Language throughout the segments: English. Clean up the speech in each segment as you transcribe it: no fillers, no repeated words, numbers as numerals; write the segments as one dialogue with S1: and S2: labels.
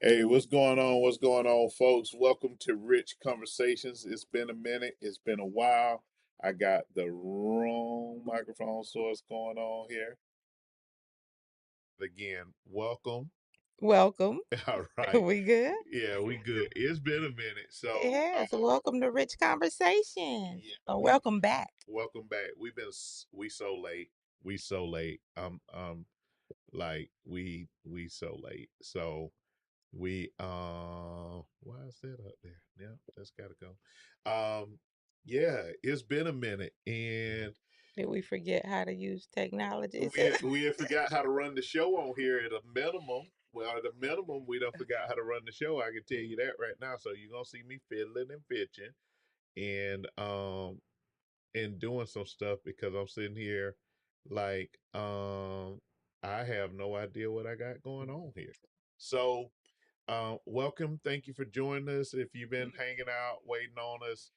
S1: Hey, what's going on? What's going on, folks? Welcome to Rich Conversations. It's been a minute. It's been a while. I got the wrong microphone source going on here. Again, welcome.
S2: Welcome.
S1: All right.
S2: We good?
S1: Yeah, we good. It's been a minute.
S2: Yes. Welcome to Rich Conversations.
S1: Yeah,
S2: Or
S1: we
S2: welcome back.
S1: welcome back. We so late. We so late. Like we so late. So we why is that up there? Yeah, that's gotta go. Yeah, it's been a minute and
S2: Did we forget how to use technology?
S1: we had forgot how to run the show on here at a minimum. Well, at a minimum, we don't forgot how to run the show. I can tell you that right now. So you're gonna see me fiddling and pitching and doing some stuff because I'm sitting here like I have no idea what I got going on here. So welcome. Thank you for joining us. If you've been hanging out, waiting on us,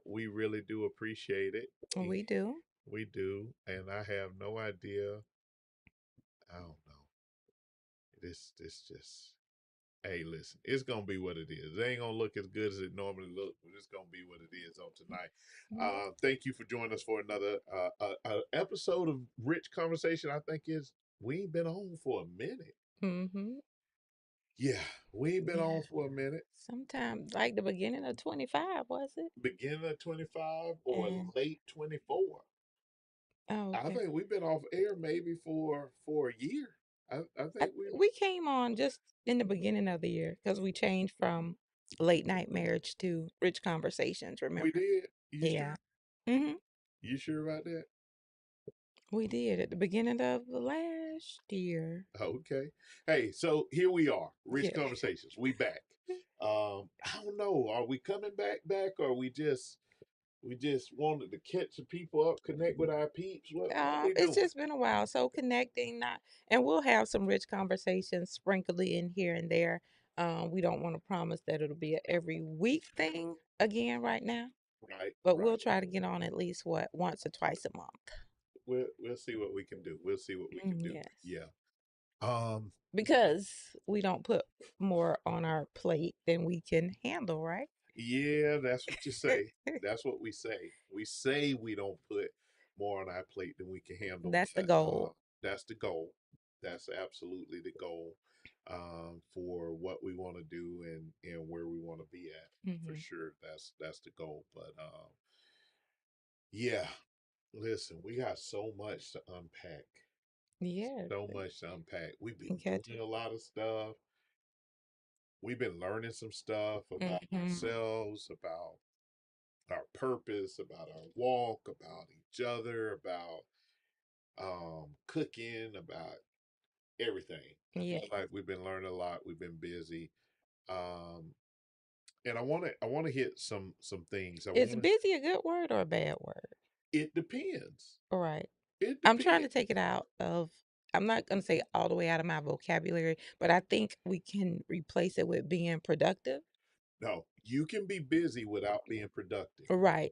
S1: we really do appreciate it.
S2: We do.
S1: We do. And I have no idea. I don't know. This just, hey, listen, it's going to be what it is. It ain't going to look as good as it normally looks, but it's going to be what it is on tonight. Thank you for joining us for another episode of Rich Conversation. I think we ain't been on for a minute.
S2: Mm-hmm.
S1: Yeah, we ain't been
S2: Yeah.
S1: on for a minute.
S2: Sometime like the beginning of 25, was it?
S1: Beginning of 25 or
S2: And
S1: late 24.
S2: oh,
S1: I
S2: okay.
S1: think we've been off air maybe for a year. I think
S2: We came on just in the beginning of the year because we changed from late night marriage to Rich Conversations,
S1: we
S2: remember?
S1: did. You
S2: Yeah.
S1: sure?
S2: Mm-hmm.
S1: You sure about that?
S2: We did at the beginning of the last year.
S1: Okay. Hey, so here we are, Rich
S2: Yeah.
S1: Conversations. We back. I don't know. Are we coming back, or we just wanted to catch the people up, connect with our peeps? What we
S2: It's
S1: doing?
S2: just been a while. So connecting, not, and we'll have some rich conversations sprinkled in here and there. We don't want to promise that it'll be a every week thing again right now,
S1: Right,
S2: but
S1: right.
S2: we'll try to get on at least once or twice a month.
S1: We'll see what we can do. We'll see what we can do.
S2: Yes,
S1: Yeah. Um.
S2: because we don't put more on our plate than we can handle, right?
S1: Yeah, that's what you say. That's what we say. We say we don't put more on our plate than we can handle,
S2: That's the
S1: but
S2: goal.
S1: that's the goal. That's absolutely the goal for what we want to do and where we want to be at. For
S2: Hmm.
S1: sure, that's the goal. But yeah, listen, we got so much to unpack.
S2: Yeah.
S1: So much to unpack. We've been
S2: Okay.
S1: doing a lot of stuff. We've been learning some stuff about
S2: Hmm.
S1: ourselves, about our purpose, about our walk, about each other, about cooking, about everything. I
S2: Yeah.
S1: feel like we've been learning a lot. We've been busy, um, and I want to hit some things. I
S2: Is
S1: want to.
S2: busy a good word or a bad word?
S1: It depends.
S2: All right.
S1: It
S2: I'm trying to
S1: depends.
S2: take it out of, I'm not going to say all the way out of my vocabulary, but I think we can replace it with being productive.
S1: No, you can be busy without being productive.
S2: Right.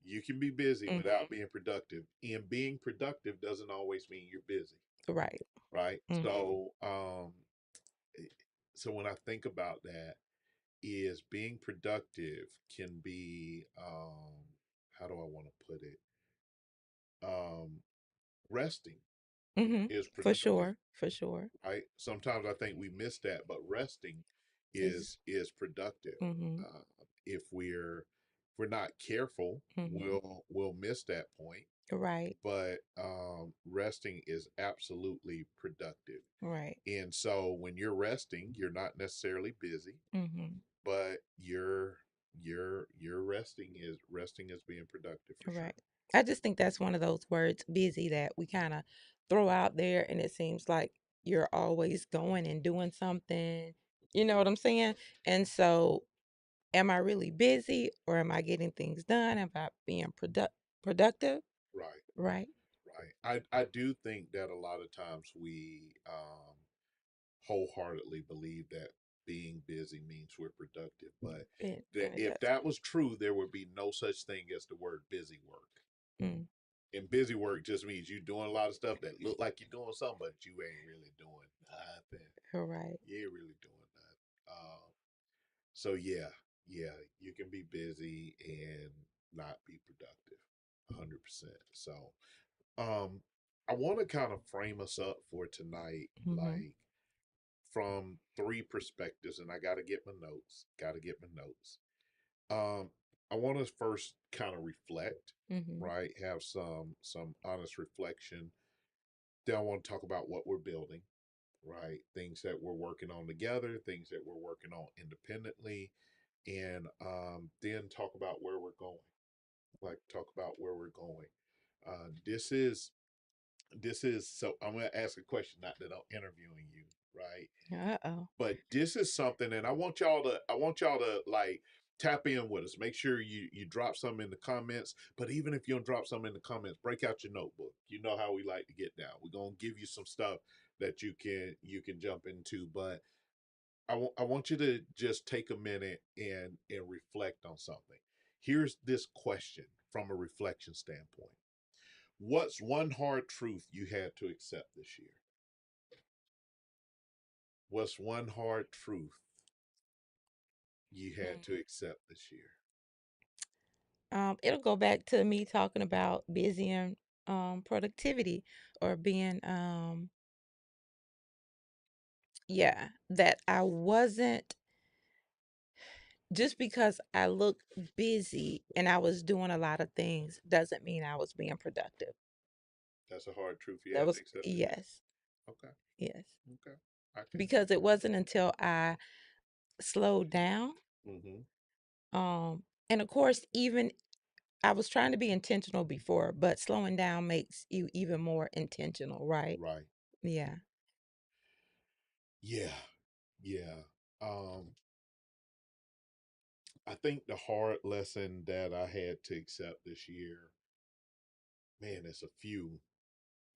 S1: You can be busy
S2: Hmm.
S1: without being productive, and being productive doesn't always mean you're busy,
S2: Right.
S1: right?
S2: Hmm.
S1: So when I think about that, is being productive can be how do I want to put it? Resting
S2: Hmm.
S1: is
S2: For
S1: productive,
S2: sure. For sure.
S1: right? Sometimes I think we miss that, but resting
S2: Is
S1: is productive.
S2: hmm.
S1: If we're not careful,
S2: Hmm.
S1: we'll miss that point.
S2: Right.
S1: But resting is absolutely productive.
S2: Right.
S1: And so when you're resting, you're not necessarily busy,
S2: Hmm.
S1: but you're resting is being productive for sure.
S2: Right. I just think that's one of those words, busy, that we kind of throw out there, and it seems like you're always going and doing something. You know what I'm saying? And so am I really busy or am I getting things done? Am I being productive?
S1: Right,
S2: Right.
S1: right. I do think that a lot of times we wholeheartedly believe that being busy means we're productive, but
S2: And it
S1: if
S2: does.
S1: that was true, there would be no such thing as the word busy work.
S2: Mm.
S1: And busy work just means you doing a lot of stuff that look like you're doing something, but you ain't really doing nothing.
S2: Right.
S1: You ain't really doing that. So yeah, you can be busy and not be productive, 100%. So, um, I want to kind of frame us up for tonight,
S2: Mm-hmm.
S1: like from three perspectives, and I got to get my notes. Got to get my notes. Um, I want to first kind of reflect,
S2: Mm-hmm.
S1: right? Have some honest reflection. Then I want to talk about what we're building, right? Things that we're working on together, things that we're working on independently, and then talk about where we're going. Like talk about where we're going. This is so I'm going to ask a question, not that I'm interviewing you, right?
S2: Uh-oh.
S1: But this is something, and I want y'all to like tap in with us. Make sure you drop some in the comments. But even if you don't drop some in the comments, break out your notebook. You know how we like to get down. We're gonna give you some stuff that you can jump into. But I want you to just take a minute and reflect on something. Here's this question from a reflection standpoint. What's one hard truth you had to accept this year? What's one hard truth you had to accept this year?
S2: It'll go back to me talking about busy and productivity or being yeah, that I wasn't just because I look busy and I was doing a lot of things doesn't mean I was being productive.
S1: That's a hard truth you
S2: That
S1: had to
S2: was
S1: accept this year.
S2: yes,
S1: Okay,
S2: yes.
S1: okay, I can.
S2: Because it wasn't until I slowed down,
S1: Mm-hmm.
S2: and of course, even I was trying to be intentional before, but slowing down makes you even more intentional, right?
S1: Right.
S2: Yeah.
S1: Yeah, yeah. Um, I think the hard lesson that I had to accept this year, man, it's a few.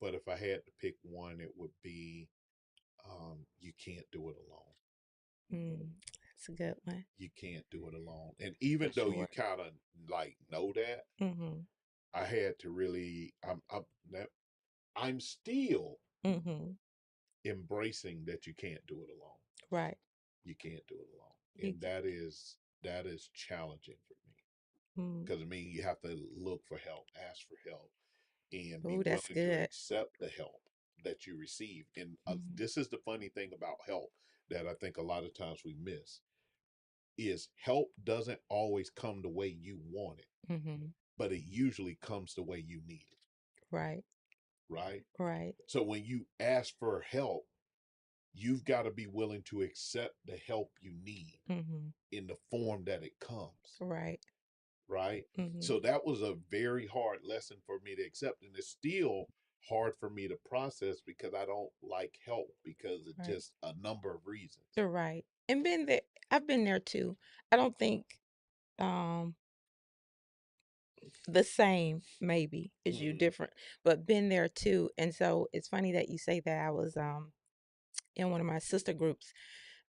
S1: But if I had to pick one, it would be you can't do it alone.
S2: That's a good one
S1: You can't do it alone. And
S2: for
S1: even though you
S2: sure.
S1: kind of like know that,
S2: Mhm.
S1: I had to really. I'm still
S2: Mhm.
S1: embracing that you can't do it alone.
S2: Right.
S1: You can't do it alone,
S2: You
S1: and
S2: can,
S1: that is challenging for me
S2: mm.
S1: because I mean you have to look for help, ask for help, and be
S2: Oh, that's
S1: willing to
S2: good.
S1: accept the help that you receive. And
S2: Mhm.
S1: this is the funny thing about help that I think a lot of times we miss is help doesn't always come the way you want it,
S2: Mhm.
S1: but it usually comes the way you need it,
S2: Right.
S1: right?
S2: Right.
S1: So when you ask for help, you've got to be willing to accept the help you need
S2: Mhm.
S1: in the form that it comes,
S2: Right.
S1: right?
S2: Mhm.
S1: So that was a very hard lesson for me to accept. And it's still hard for me to process because I don't like help because of
S2: Right.
S1: just a number of reasons.
S2: You're right. And been there. I've been there too. I don't think um the same maybe as you,
S1: Mm-hmm.
S2: different, but been there too. And so it's funny that you say that. I was in one of my sister groups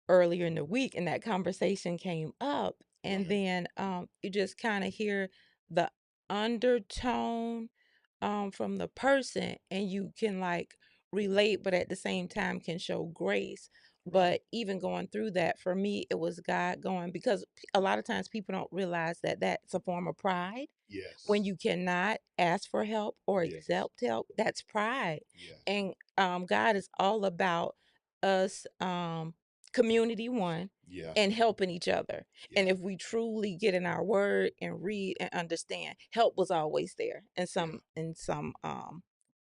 S2: earlier in the week and that conversation came up, and
S1: Right.
S2: then you just kind of hear the undertone from the person, and you can like relate but at the same time can show grace.
S1: Right.
S2: But even going through that, for me it was God going, because a lot of times people don't realize that that's a form of pride. When
S1: Yes.
S2: you cannot ask for help or
S1: Yes.
S2: accept help, that's pride.
S1: Yes.
S2: And God is all about us, community one,
S1: Yeah.
S2: and helping each other. And
S1: Yeah.
S2: if we truly get in our word and read and understand, help was always there in
S1: Yeah.
S2: some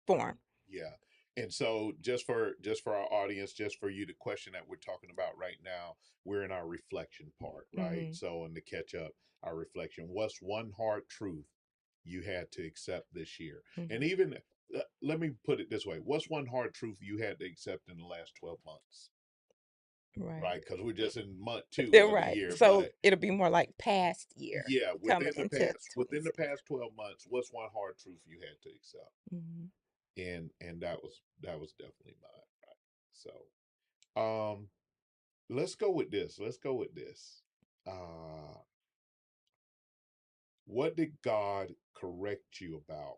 S2: form.
S1: Yeah. And so just for our audience, just for you, the question that we're talking about right now, we're in our reflection part, right?
S2: Mhm.
S1: So in the catch up, our reflection, what's one hard truth you had to accept this year? And
S2: Mhm.
S1: even let me put it this way, what's one hard truth you had to accept in the last 12 months?
S2: Right.
S1: Right? Because we're just in month two
S2: They're
S1: of the
S2: right.
S1: year.
S2: So
S1: But
S2: it'll be more like past year
S1: yeah,
S2: coming
S1: within the
S2: into
S1: past within the
S2: 26.
S1: past 12 months, what's one hard truth you had to accept?
S2: Mhm.
S1: And that was definitely mine, right? So let's go with this. Let's go with this. Uh what did God correct you about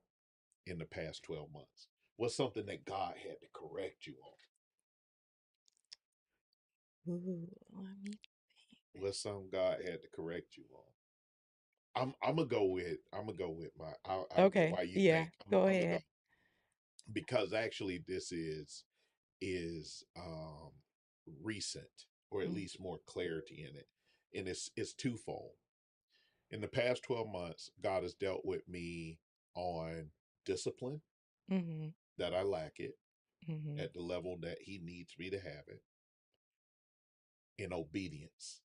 S1: in the past 12 months? What's something that God had to correct you on?
S2: Ooh, let me
S1: What's something God had to correct you on? I'm gonna go with my. I don't know
S2: Okay,
S1: why you
S2: yeah,
S1: think
S2: go
S1: I'm gonna go
S2: ahead.
S1: because actually this is recent or at
S2: Mm,
S1: least more clarity in it, and it's twofold. In the past 12 months, God has dealt with me on discipline
S2: mm-hmm,
S1: that I lack it
S2: mm-hmm,
S1: at the level that He needs me to have it, in obedience.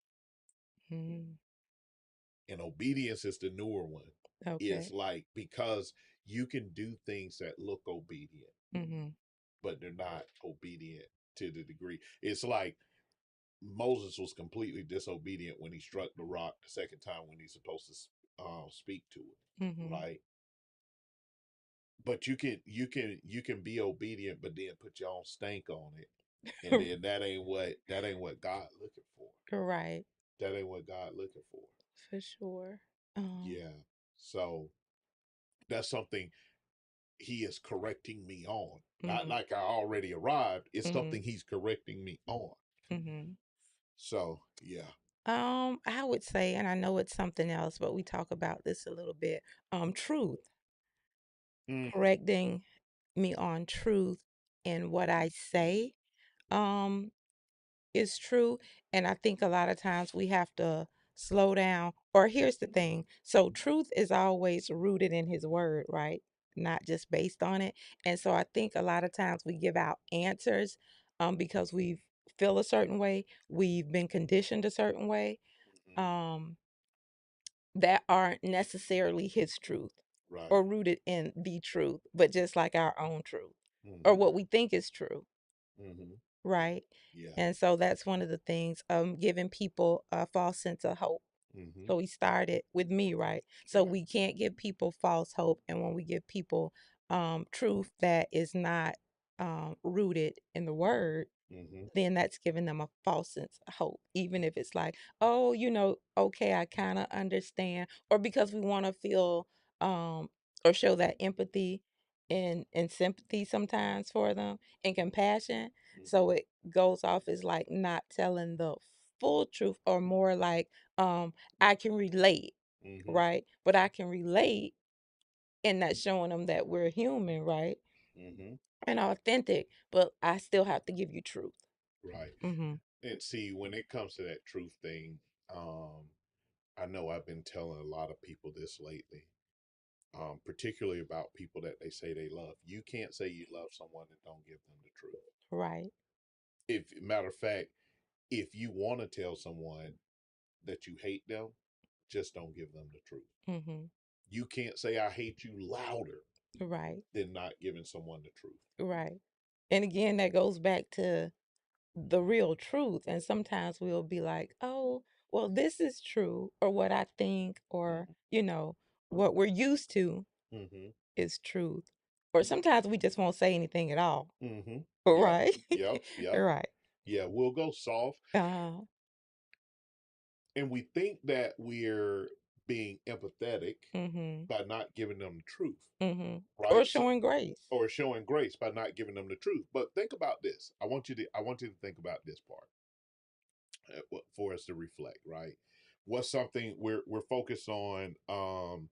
S2: mm-hmm.
S1: And obedience is the newer one. It's
S2: Okay.
S1: like because you can do things that look obedient,
S2: Mm-hmm.
S1: but they're not obedient to the degree. It's like Moses was completely disobedient when he struck the rock the second time when he's supposed to speak to it,
S2: Mm-hmm.
S1: right? But you can be obedient, but then put your own stank on it, and then that ain't what God looking for.
S2: Right,
S1: That ain't what God looking for.
S2: for sure. Um,
S1: Yeah. So that's something He is correcting me on. Not
S2: mm-hmm,
S1: like I already arrived. It's
S2: mm-hmm,
S1: something He's correcting me on.
S2: mm-hmm.
S1: So yeah.
S2: I would say, and I know it's something else, but we talk about this a little bit. Truth,
S1: Mm,
S2: correcting me on truth and what I say. Um, is true. And I think a lot of times we have to slow down. Or here's the thing, so truth is always rooted in his word, right? Not just based on it. And so I think a lot of times we give out answers because we feel a certain way, we've been conditioned a certain way
S1: mhm.
S2: um, that aren't necessarily his truth
S1: Right.
S2: or rooted in the truth, but just like our own truth or
S1: Hmm.
S2: what we think is true.
S1: Hmm.
S2: Right.
S1: Yeah.
S2: And so that's one of the things, giving people a false sense of hope.
S1: Hmm.
S2: So we started with me, right? So
S1: Right.
S2: we can't give people false hope. And when we give people truth that is not rooted in the word,
S1: Hmm.
S2: then that's giving them a false sense of hope. Even if it's like, oh, okay, I kind of understand. Or because we want to feel um, or show that empathy and sympathy sometimes for them and compassion.
S1: Hmm.
S2: So it goes off as like not telling the full truth or more like, I can relate,
S1: Hmm.
S2: right? But I can relate in not showing them that we're human, right?
S1: Hmm.
S2: And authentic, but I still have to give you truth.
S1: Right.
S2: Mm-hmm.
S1: And see, when it comes to that truth thing, um, I know I've been telling a lot of people this lately, particularly about people that they say they love. You can't say you love someone and don't give them the truth.
S2: Right.
S1: If matter of fact, if you want to tell someone that you hate them, just don't give them the truth.
S2: Mm-hmm.
S1: You can't say I hate you louder
S2: Right.
S1: than not giving someone the truth.
S2: Right. And again, that goes back to the real truth. And sometimes we'll be like, oh, well, this is true, or what I think, or, what we're used to
S1: Mm-hmm.
S2: is truth. Or sometimes we just won't say anything at all.
S1: Mm-hmm. Yep.
S2: Right.
S1: Yep. Yep.
S2: Right.
S1: Yeah, we'll go soft.
S2: Uh,
S1: And we think that we're being empathetic
S2: mm-hmm.
S1: by not giving them the truth,
S2: Mm-hmm. Or
S1: right? So,
S2: showing grace.
S1: or showing grace by not giving them the truth. But think about this. I want you to think about this part for us to reflect, right? What's something we're focused on um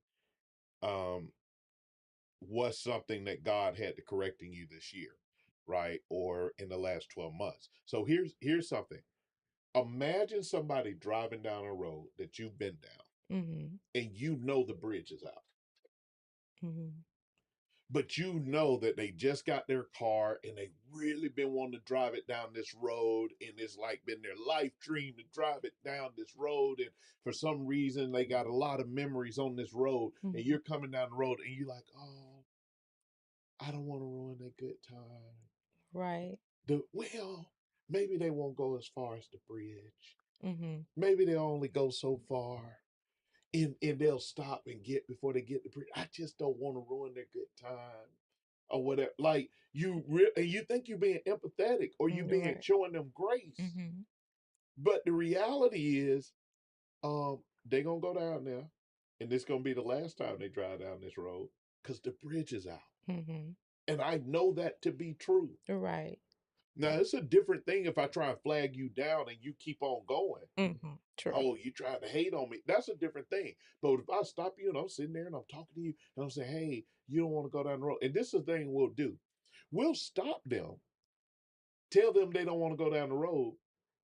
S1: what's something that God had to correcting you this year, right? Or in the last 12 months. So here's something. Imagine somebody driving down a road that you've been down
S2: Mm-hmm.
S1: and you know the bridge is out.
S2: Mm-hmm.
S1: But you know that they just got their car and they really been wanting to drive it down this road, and it's like been their life dream to drive it down this road, and for some reason they got a lot of memories on this road, and
S2: Mm-hmm.
S1: you're coming down the road and you're like, oh, I don't want to ruin that good time.
S2: Right.
S1: Well, maybe they won't go as far as the bridge.
S2: Mm-hmm.
S1: Maybe they'll only go so far. And they'll stop and get before they get the bridge. I just don't want to ruin their good time or whatever. Like and you think you're being empathetic or you being
S2: Right.
S1: showing them grace,
S2: Mm-hmm.
S1: but the reality is, they're gonna go down there, and this gonna be the last time they drive down this road because the bridge is out,
S2: Mm-hmm.
S1: and I know that to be true.
S2: Right.
S1: Now it's a different thing if I try and flag you down and you keep on going.
S2: True.
S1: Oh, you tried to hate on me. That's a different thing. But if I stop you and I'm sitting there and I'm talking to you and I'm saying, hey, you don't want to go down the road. And this is the thing we'll do. We'll stop them, tell them they don't want to go down the road,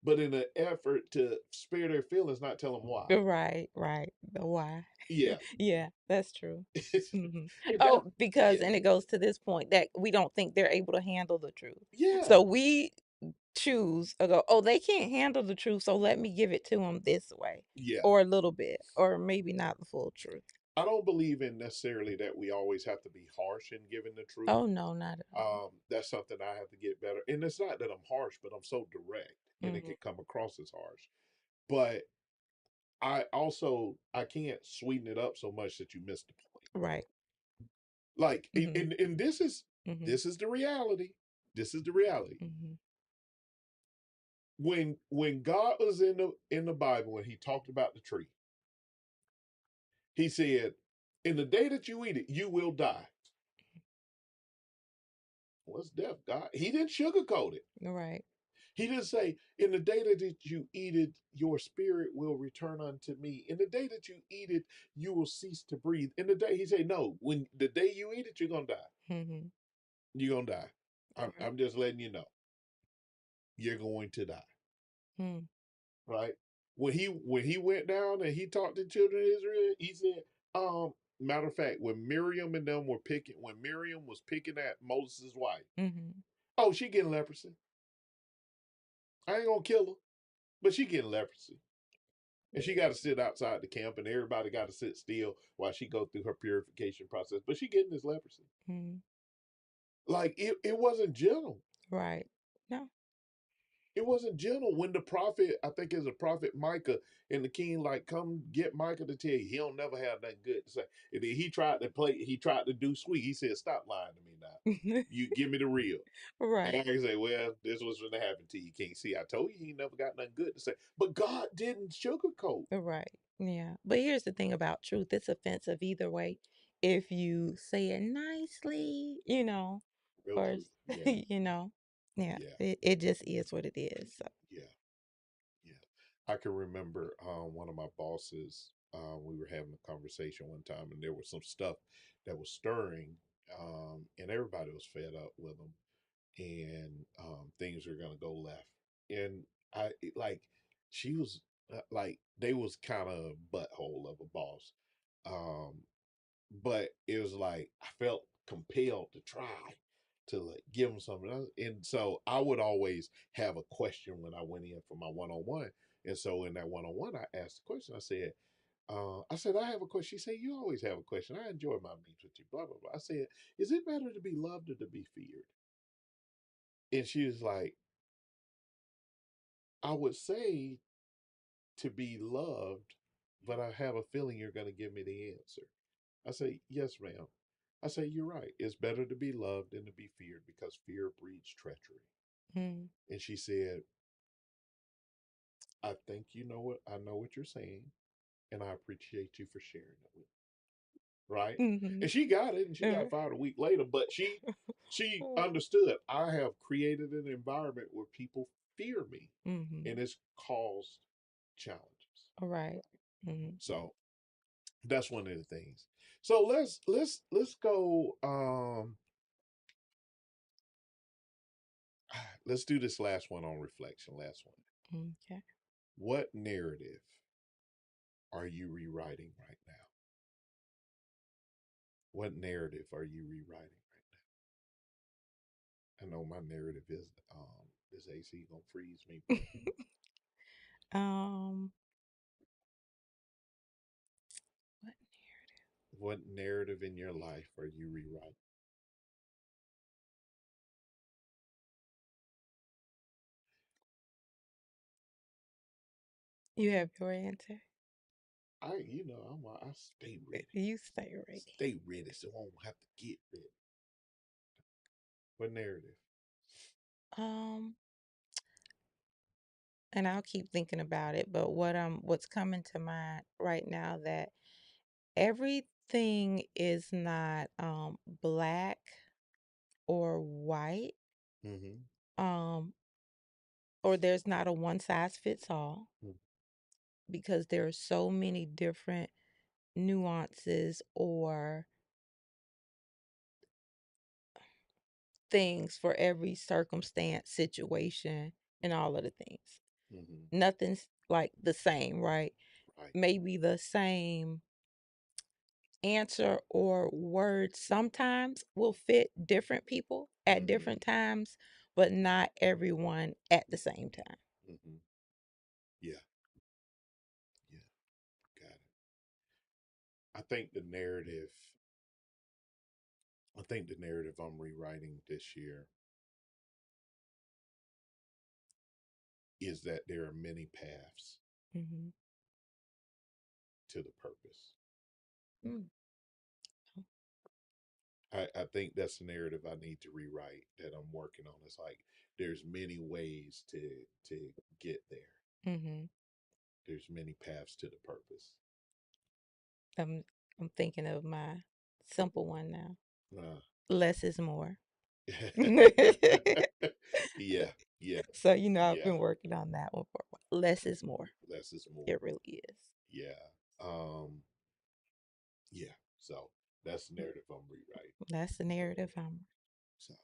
S1: but in an effort to spare their feelings, not tell them why.
S2: Right, right. The why.
S1: Yeah.
S2: Yeah, that's true. Hmm.
S1: and that,
S2: Oh, because,
S1: yeah,
S2: and it goes to this point that we don't think they're able to handle the truth.
S1: yeah,
S2: So we choose or go, oh, they can't handle the truth, so let me give it to them this way,
S1: yeah.
S2: or a little bit, or maybe not the full truth.
S1: I don't believe in necessarily that we always have to be harsh in giving the truth.
S2: Oh no, not at all.
S1: That's something I have to get better. And it's not that I'm harsh, but I'm so direct and it
S2: Hmm.
S1: can come across as harsh. But I can't sweeten it up so much that you miss the point.
S2: Right.
S1: Like
S2: Hmm.
S1: and
S2: Hmm.
S1: this is the reality. This is the reality.
S2: Hmm.
S1: When God was in the Bible when he talked about the tree, he said, in the day that you eat it, you will die. What's death, God? He didn't sugarcoat it.
S2: Right.
S1: He didn't say, in the day that you eat it, your spirit will return unto me. In the day that you eat it, you will cease to breathe. In the day, he said, no, when the day you eat it, you're going to die.
S2: Hmm.
S1: You're going to die.
S2: Right.
S1: I'm just letting you know. You're going to die.
S2: Mm.
S1: Right? When he went down and he talked to the children of Israel, he said, matter of fact, when Miriam and them were picking, when Miriam was picking at Moses' wife,
S2: Hmm.
S1: oh, she getting leprosy. I ain't gonna kill her, but she getting leprosy. And she got to sit outside the camp, and everybody got to sit still while she go through her purification process. But she getting this leprosy.
S2: Mm.
S1: Like it wasn't gentle.
S2: Right. No.
S1: It wasn't gentle when the prophet, I think it's a prophet Micah, and the king like come get Micah to tell you he don't never have nothing good to say. And then he tried to do sweet. He said, "Stop lying to me now. You give me the real." And I
S2: Right.
S1: can say, "Well, this was gonna happen to you, King. See, I told you he never got nothing good to say." But God didn't sugarcoat.
S2: Right. Yeah. But here's the thing about truth, it's offensive either way. If you say it nicely,
S1: Real
S2: or,
S1: truth. Yeah,
S2: you know, yeah,
S1: yeah,
S2: it just is what it is. So.
S1: yeah. Yeah, I can remember one of my bosses. We were having a conversation one time, and there was some stuff that was stirring, and everybody was fed up with them, and things were gonna go left. And like she was like they was kind of butthole of a boss, um, but it was like I felt compelled to try to like give them something else. And so I would always have a question when I went in for my one on one. And so in that one on one, I asked the question. I said, I have a question. She said, you always have a question. I enjoy my meetings with you, blah, blah, blah. I said, is it better to be loved or to be feared? And she was like, I would say to be loved, but I have a feeling you're going to give me the answer. I say, yes, ma'am. I say, you're right. It's better to be loved than to be feared because fear breeds treachery.
S2: Mm.
S1: And she said, I think you know what I know what you're saying, and I appreciate you for sharing it with me. Right?
S2: Mm-hmm.
S1: And she got it and she got fired a week later, but she understood I have created an environment where people fear me
S2: Mm-hmm.
S1: and it's caused challenges.
S2: All right. Mm-hmm.
S1: So that's one of the things. So let's go let's do this last one on reflection. Last one.
S2: Okay.
S1: What narrative are you rewriting right now? What narrative are you rewriting right now? I know my narrative is this AC gonna freeze me, but
S2: um, what?
S1: what narrative in your life are you rewriting?
S2: You have your answer.
S1: I stay ready.
S2: You stay ready.
S1: Stay ready so I won't have to get ready. What narrative?
S2: Um, and I'll keep thinking about it. But what's coming to mind right now that everything is not black or white.
S1: Mm-hmm.
S2: um, or there's not a one size fits all
S1: Mm,
S2: because there are so many different nuances or things for every circumstance, situation, and all of the things.
S1: mhm.
S2: Nothing's like the same, right?
S1: Right.
S2: Maybe the same answer or words sometimes will fit different people at
S1: Mhm,
S2: different times, but not everyone at the same time.
S1: mhm. Yeah, yeah, got it. I think the narrative I think the narrative I'm rewriting this year is that there are many paths
S2: Hmm.
S1: to the purpose.
S2: Mm.
S1: I think that's the narrative I need to rewrite that I'm working on. It's like there's many ways to get there.
S2: Hmm.
S1: There's many paths to the purpose.
S2: I'm I'm thinking of my simple one now.
S1: Uh,
S2: Less is more.
S1: yeah, yeah,
S2: So I've
S1: yeah.
S2: been working on that one for a while. Less is more.
S1: Less is more.
S2: It really is.
S1: Yeah. Yeah. So that's the narrative I'm rewriting.
S2: That's the narrative I'm.
S1: So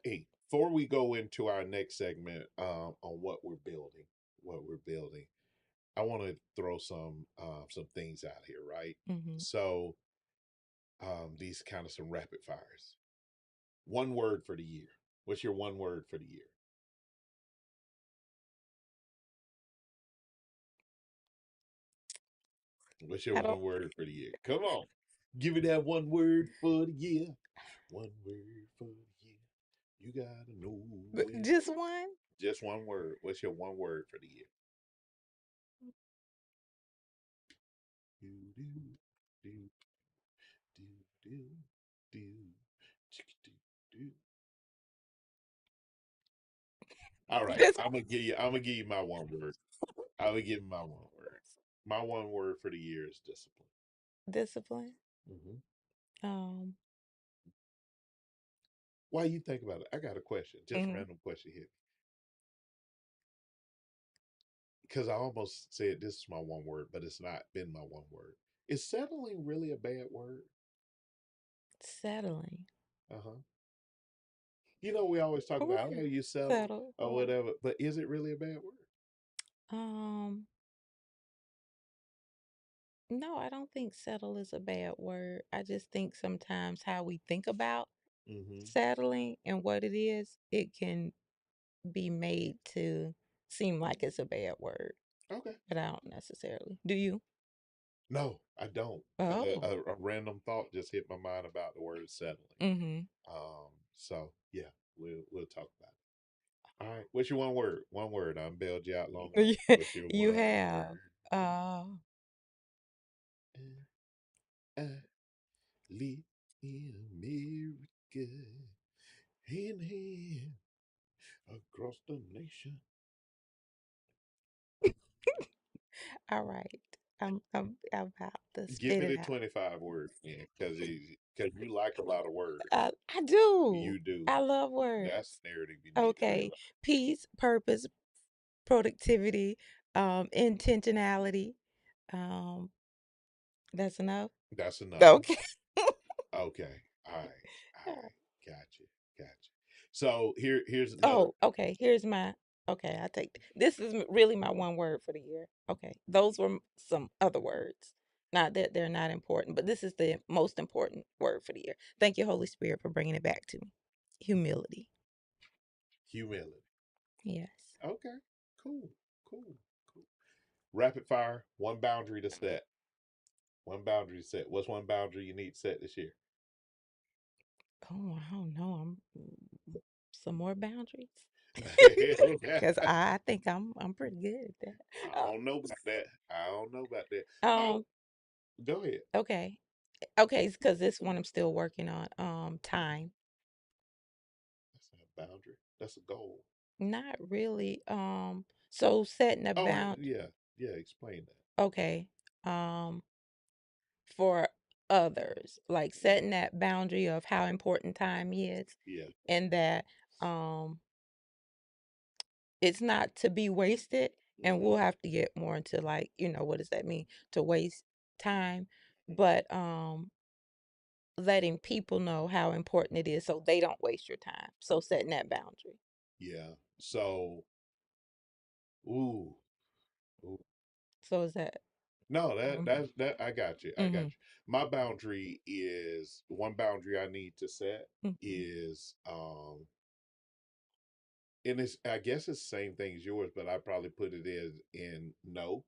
S1: hey, before we go into our next segment on what we're building, I want to throw some things out here, right?
S2: Hmm.
S1: So these kind of some rapid fires. One word for the year. What's your one word for the year? What's your
S2: I don't.
S1: one word for the year? Come on. Give me that one word for the year. One word for the year. You gotta know it.
S2: Just one.
S1: Just one word. What's your one word for the year? Do do do do do do do do. All right,
S2: Just
S1: I'm gonna give you my one word. I will give you my one word. My one word for the year is discipline.
S2: discipline.
S1: Hmm.
S2: Um.
S1: Why you think about it? I got a question. Just
S2: Mhm.
S1: random question here. Because I almost said this is my one word, but it's not been my one word. Is settling really a bad word?
S2: Settling.
S1: Uh huh. You know, we always talk about, oh,
S2: Right.
S1: you settle
S2: Settle.
S1: or
S2: Right.
S1: whatever, but is it really a bad word?
S2: Um. No, I don't think settle is a bad word. I just think sometimes how we think about
S1: Mm-hmm.
S2: settling and what it is, it can be made to seem like it's a bad word,
S1: Okay.
S2: but I don't necessarily. Do you?
S1: No, I don't.
S2: Oh.
S1: A random thought just hit my mind about the word settling.
S2: Mm-hmm.
S1: So yeah, we'll talk about it. All right. What's your one word? One word. I'm bailed you out long enough. What's your
S2: You
S1: one
S2: have.
S1: word? I live in America, hand in hand across the nation.
S2: All right. I'm about to
S1: Give
S2: spit
S1: me
S2: it
S1: the
S2: out.
S1: 25 words, man, because you like a lot of words.
S2: I do.
S1: You do.
S2: I love
S1: That's
S2: words.
S1: the narrative you need to
S2: Okay.
S1: realize.
S2: Peace, purpose, productivity, intentionality. Um, that's enough.
S1: That's enough.
S2: Okay.
S1: Okay. All right. All right. Gotcha. Gotcha. So here's another.
S2: Oh, okay. Here's my. Okay, I take this is really my one word for the year. Okay, those were some other words. Not that they're not important, but this is the most important word for the year. Thank you, Holy Spirit, for bringing it back to me. Humility.
S1: Humility.
S2: Yes.
S1: Okay. Cool. Cool. Cool. Rapid fire. One boundary to set. One boundary to set. What's one boundary you need to set this year?
S2: Oh, I don't know. Some more boundaries
S1: Okay.
S2: because I think I'm pretty good at
S1: I
S2: that.
S1: don't know about that. I don't know about that. Oh,
S2: Um.
S1: go ahead.
S2: Okay. Okay. Because this one I'm still working on. Time.
S1: That's not a boundary. That's a goal.
S2: Not really. So setting a
S1: Oh,
S2: bound.
S1: yeah. Yeah. Explain that.
S2: Okay. Um. For others, like setting that boundary of how important time is,
S1: Yeah.
S2: and that um it's not to be wasted, and
S1: Mhm.
S2: we'll have to get more into, like, what does that mean to waste time, but letting people know how important it is so they don't waste your time. So setting that boundary.
S1: Yeah. So, ooh, ooh.
S2: So is that
S1: No,
S2: um
S1: that I got you. I got
S2: mhm
S1: you. My boundary is one boundary I need to set
S2: mhm
S1: is and it's I guess it's the same thing as yours, but I probably put it in no,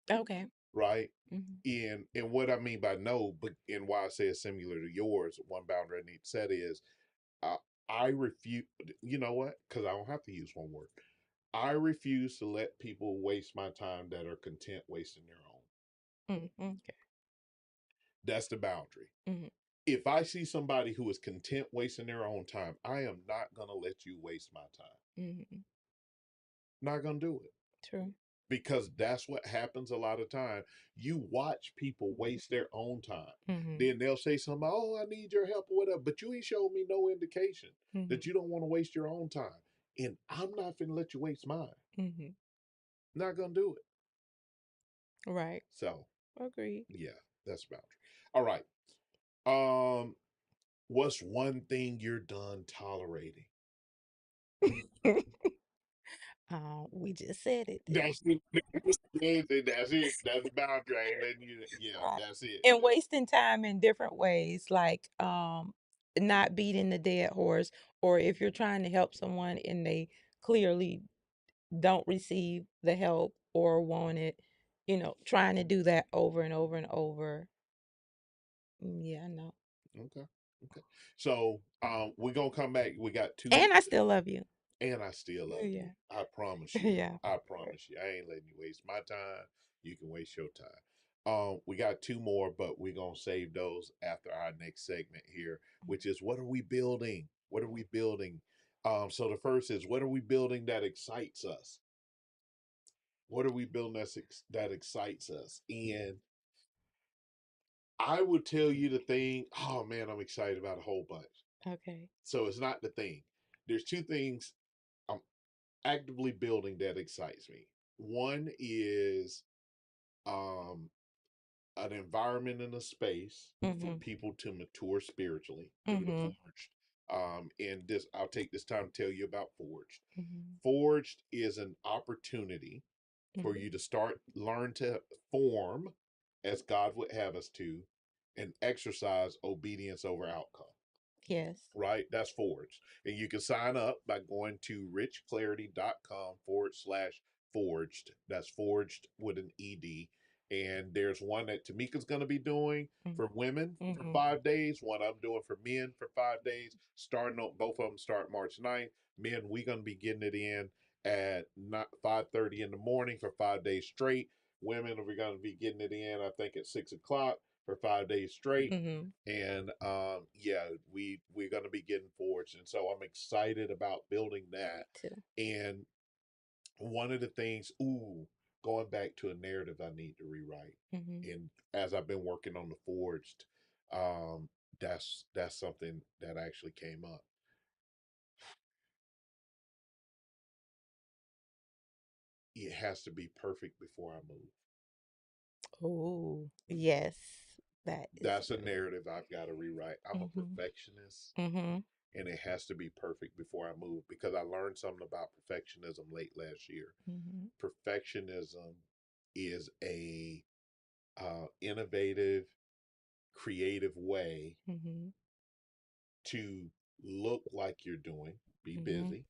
S2: okay
S1: right?
S2: mhm
S1: And what I mean by no, but and why I say it's similar to yours, one boundary I need to set is I, I refuse. You know what? Because I don't have to use one word. I refuse to let people waste my time that are content wasting their own.
S2: okay
S1: That's the boundary.
S2: mhm
S1: If I see somebody who is content wasting their own time, I am not going to let you waste my time.
S2: mhm
S1: Not going to do it.
S2: true
S1: Because that's what happens a lot of time. You watch people waste their own time.
S2: mhm
S1: Then they'll say something, oh, I need your help or whatever, but you ain't showed me no indication
S2: mhm
S1: that you don't want to waste your own time. And I'm not going to let you waste mine.
S2: mhm
S1: Not going to do it.
S2: right
S1: So,
S2: agreed.
S1: yeah, that's a boundary. All right. Um, what's one thing you're done tolerating?
S2: We just said it, didn't
S1: That's it. That's it. That's the boundary. I ain't letting you.
S2: we?
S1: Yeah,
S2: Right.
S1: that's it.
S2: And wasting time in different ways, like not beating the dead horse, or if you're trying to help someone and they clearly don't receive the help or want it, trying to do that over and over and over. Yeah, no.
S1: Okay. Okay. So we're gonna come back. We got two,
S2: And I still love you.
S1: and I still love you.
S2: Yeah.
S1: I promise you.
S2: Yeah.
S1: I promise you. I ain't letting you waste my time. You can waste your time. We got two more, but we're gonna save those after our next segment here, which is what are we building? What are we building? So the first is what are we building that excites us? What are we building that excites us? And I would tell you the thing. Oh man, I'm excited about a whole bunch.
S2: Okay.
S1: So it's not the thing. There's two things I'm actively building that excites me. One is um, an environment and a space for
S2: Mhm.
S1: people to mature spiritually through the
S2: Mhm.
S1: Forged. And this, I'll take this time to tell you about Forged.
S2: Mhm.
S1: Forged is an opportunity for
S2: Mhm.
S1: you to learn to form as God would have us to, and exercise obedience over outcome.
S2: Yes.
S1: Right? That's Forged. And you can sign up by going to richclarity.com /forged. That's forged with an ED. And there's one that Tamika's going to be doing
S2: Mhm.
S1: for women for
S2: Mhm.
S1: 5 days, one I'm doing for men for 5 days. Starting up, both of them start March 9th. Men, we're going to be getting it in at not 5:30 in the morning for 5 days straight. Women, we're going to be getting it in, I think, at 6 o'clock for 5 days straight.
S2: Mhm.
S1: And yeah, we're going to be getting forged, and so I'm excited about building
S2: Me
S1: that.
S2: too.
S1: And one of the things, going back to a narrative I need to rewrite,
S2: Mhm.
S1: and as I've been working on the forged, um, that's something that actually came up. It has to be perfect before I move.
S2: Oh, yes. That is
S1: That's a
S2: good.
S1: narrative I've got to rewrite. I'm a
S2: Mhm.
S1: perfectionist,
S2: Mhm.
S1: and it has to be perfect before I move because I learned something about perfectionism late last year.
S2: Mhm.
S1: Perfectionism is a innovative, creative way
S2: Mhm.
S1: to look like you're doing, be
S2: Mhm.
S1: busy,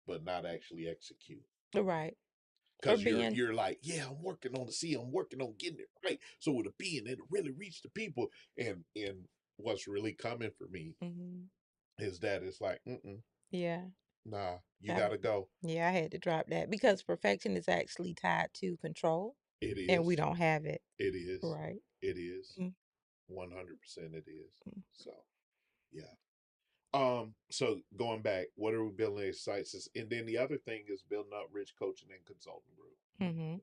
S1: but not actually execute.
S2: Right. Or
S1: Because
S2: being
S1: you're like, yeah, I'm working on getting it right. So it'll be and it'll really reach the people. And what's really coming for me
S2: mhm.
S1: is that it's like,
S2: Yeah.
S1: nah, you
S2: Yeah.
S1: gotta go.
S2: Yeah, I had to drop that because perfection is actually tied to control
S1: It
S2: and we
S1: is.
S2: don't have it.
S1: It is.
S2: Right.
S1: It is.
S2: Mm,
S1: 100% it is.
S2: mm,
S1: So yeah. So going back, what are we building as sites? And then the other thing is building up rich coaching and consulting group.
S2: mhm.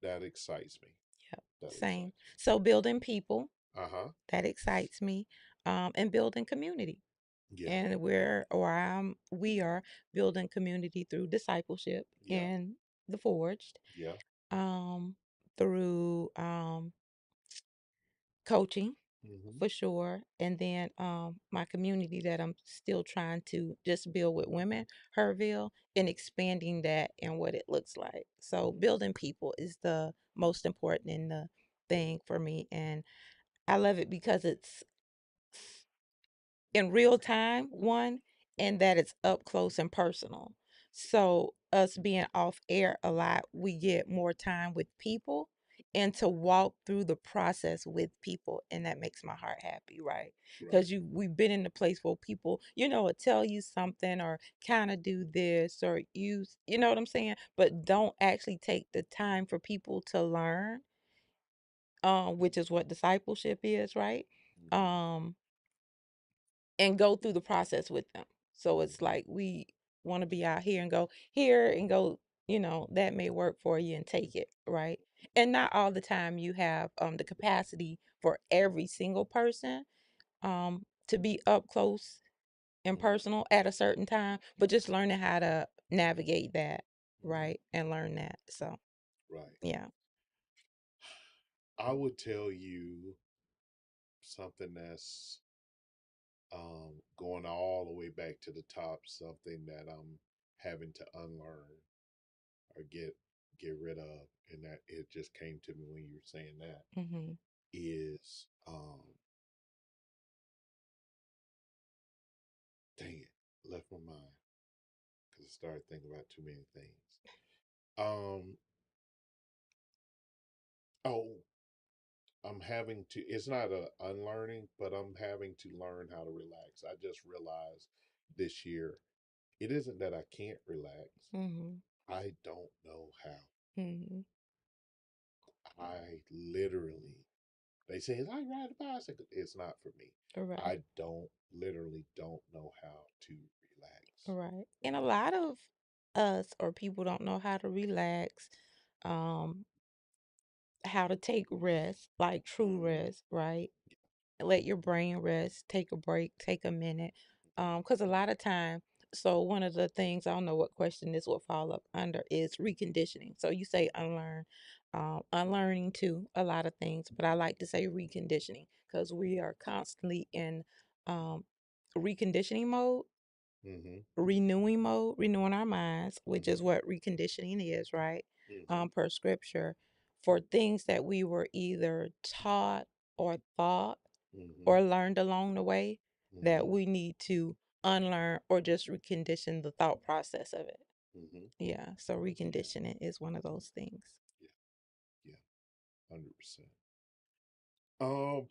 S1: That excites me.
S2: Yep.
S1: That
S2: Same.
S1: excites
S2: So building people,
S1: me. Uh-huh.
S2: that excites me. And building community.
S1: Yeah.
S2: And we are building community through discipleship
S1: Yeah.
S2: and the Forged,
S1: Yeah.
S2: um, through coaching
S1: Mm-hmm.
S2: for sure. And then my community that I'm still trying to just build with women, Herville, and expanding that and what it looks like. So
S1: Mm-hmm.
S2: building people is the most important in the thing for me. And I love it because it's in real time, one, and that it's up close and personal. So, us being off air a lot, we get more time with people and to walk through the process with people. And that makes my heart happy, right?
S1: Right.
S2: Because we've been in a place where people, will tell you something or kind of do this or you know what I'm saying? But don't actually take the time for people to learn, which is what discipleship is, right?
S1: Mm-hmm.
S2: Um, and go through the process with them. So it's
S1: Mm-hmm.
S2: like we want to be out here and go, that may work for you and take it, right? And not all the time you have the capacity for every single person to be up close and
S1: Mm-hmm.
S2: personal at a certain time, but just learning how to navigate that,
S1: Mm-hmm.
S2: right? And learn that. So,
S1: Right.
S2: yeah.
S1: I would tell you something that's going all the way back to the top, something that I'm having to unlearn or get rid of, and that it just came to me when you were saying that
S2: Mhm.
S1: is dang it, left my mind because I started thinking about too many things. Um, oh, I'm having to. It's not a unlearning, but I'm having to learn how to relax. I just realized this year it isn't that I can't relax.
S2: Mhm.
S1: I don't know how.
S2: Mhm.
S1: I literally, they say it's like riding a bicycle. It's not for me.
S2: All right.
S1: I don't literally don't know how to relax.
S2: All right. And a lot of us or people don't know how to relax. Um, how to take rest, like true
S1: Mm-hmm.
S2: rest, right? Let your brain rest, take a break, take a minute. Because a lot of time, so one of the things, I don't know what question this will fall up under, is reconditioning. So you say unlearn, unlearning too, a lot of things, but I like to say reconditioning because we are constantly in um, reconditioning mode,
S1: Mm-hmm.
S2: renewing our minds, which is
S1: Mm-hmm.
S2: what reconditioning is, right?
S1: Mm-hmm.
S2: Per scripture, for things that we were either taught or thought
S1: Mm-hmm.
S2: or learned along the way that
S1: Mm-hmm.
S2: we need to unlearn or just recondition the thought process of it.
S1: Mm-hmm.
S2: Yeah. So
S1: Yeah.
S2: reconditioning is one of those things.
S1: Yeah. Yeah. 100%. Um.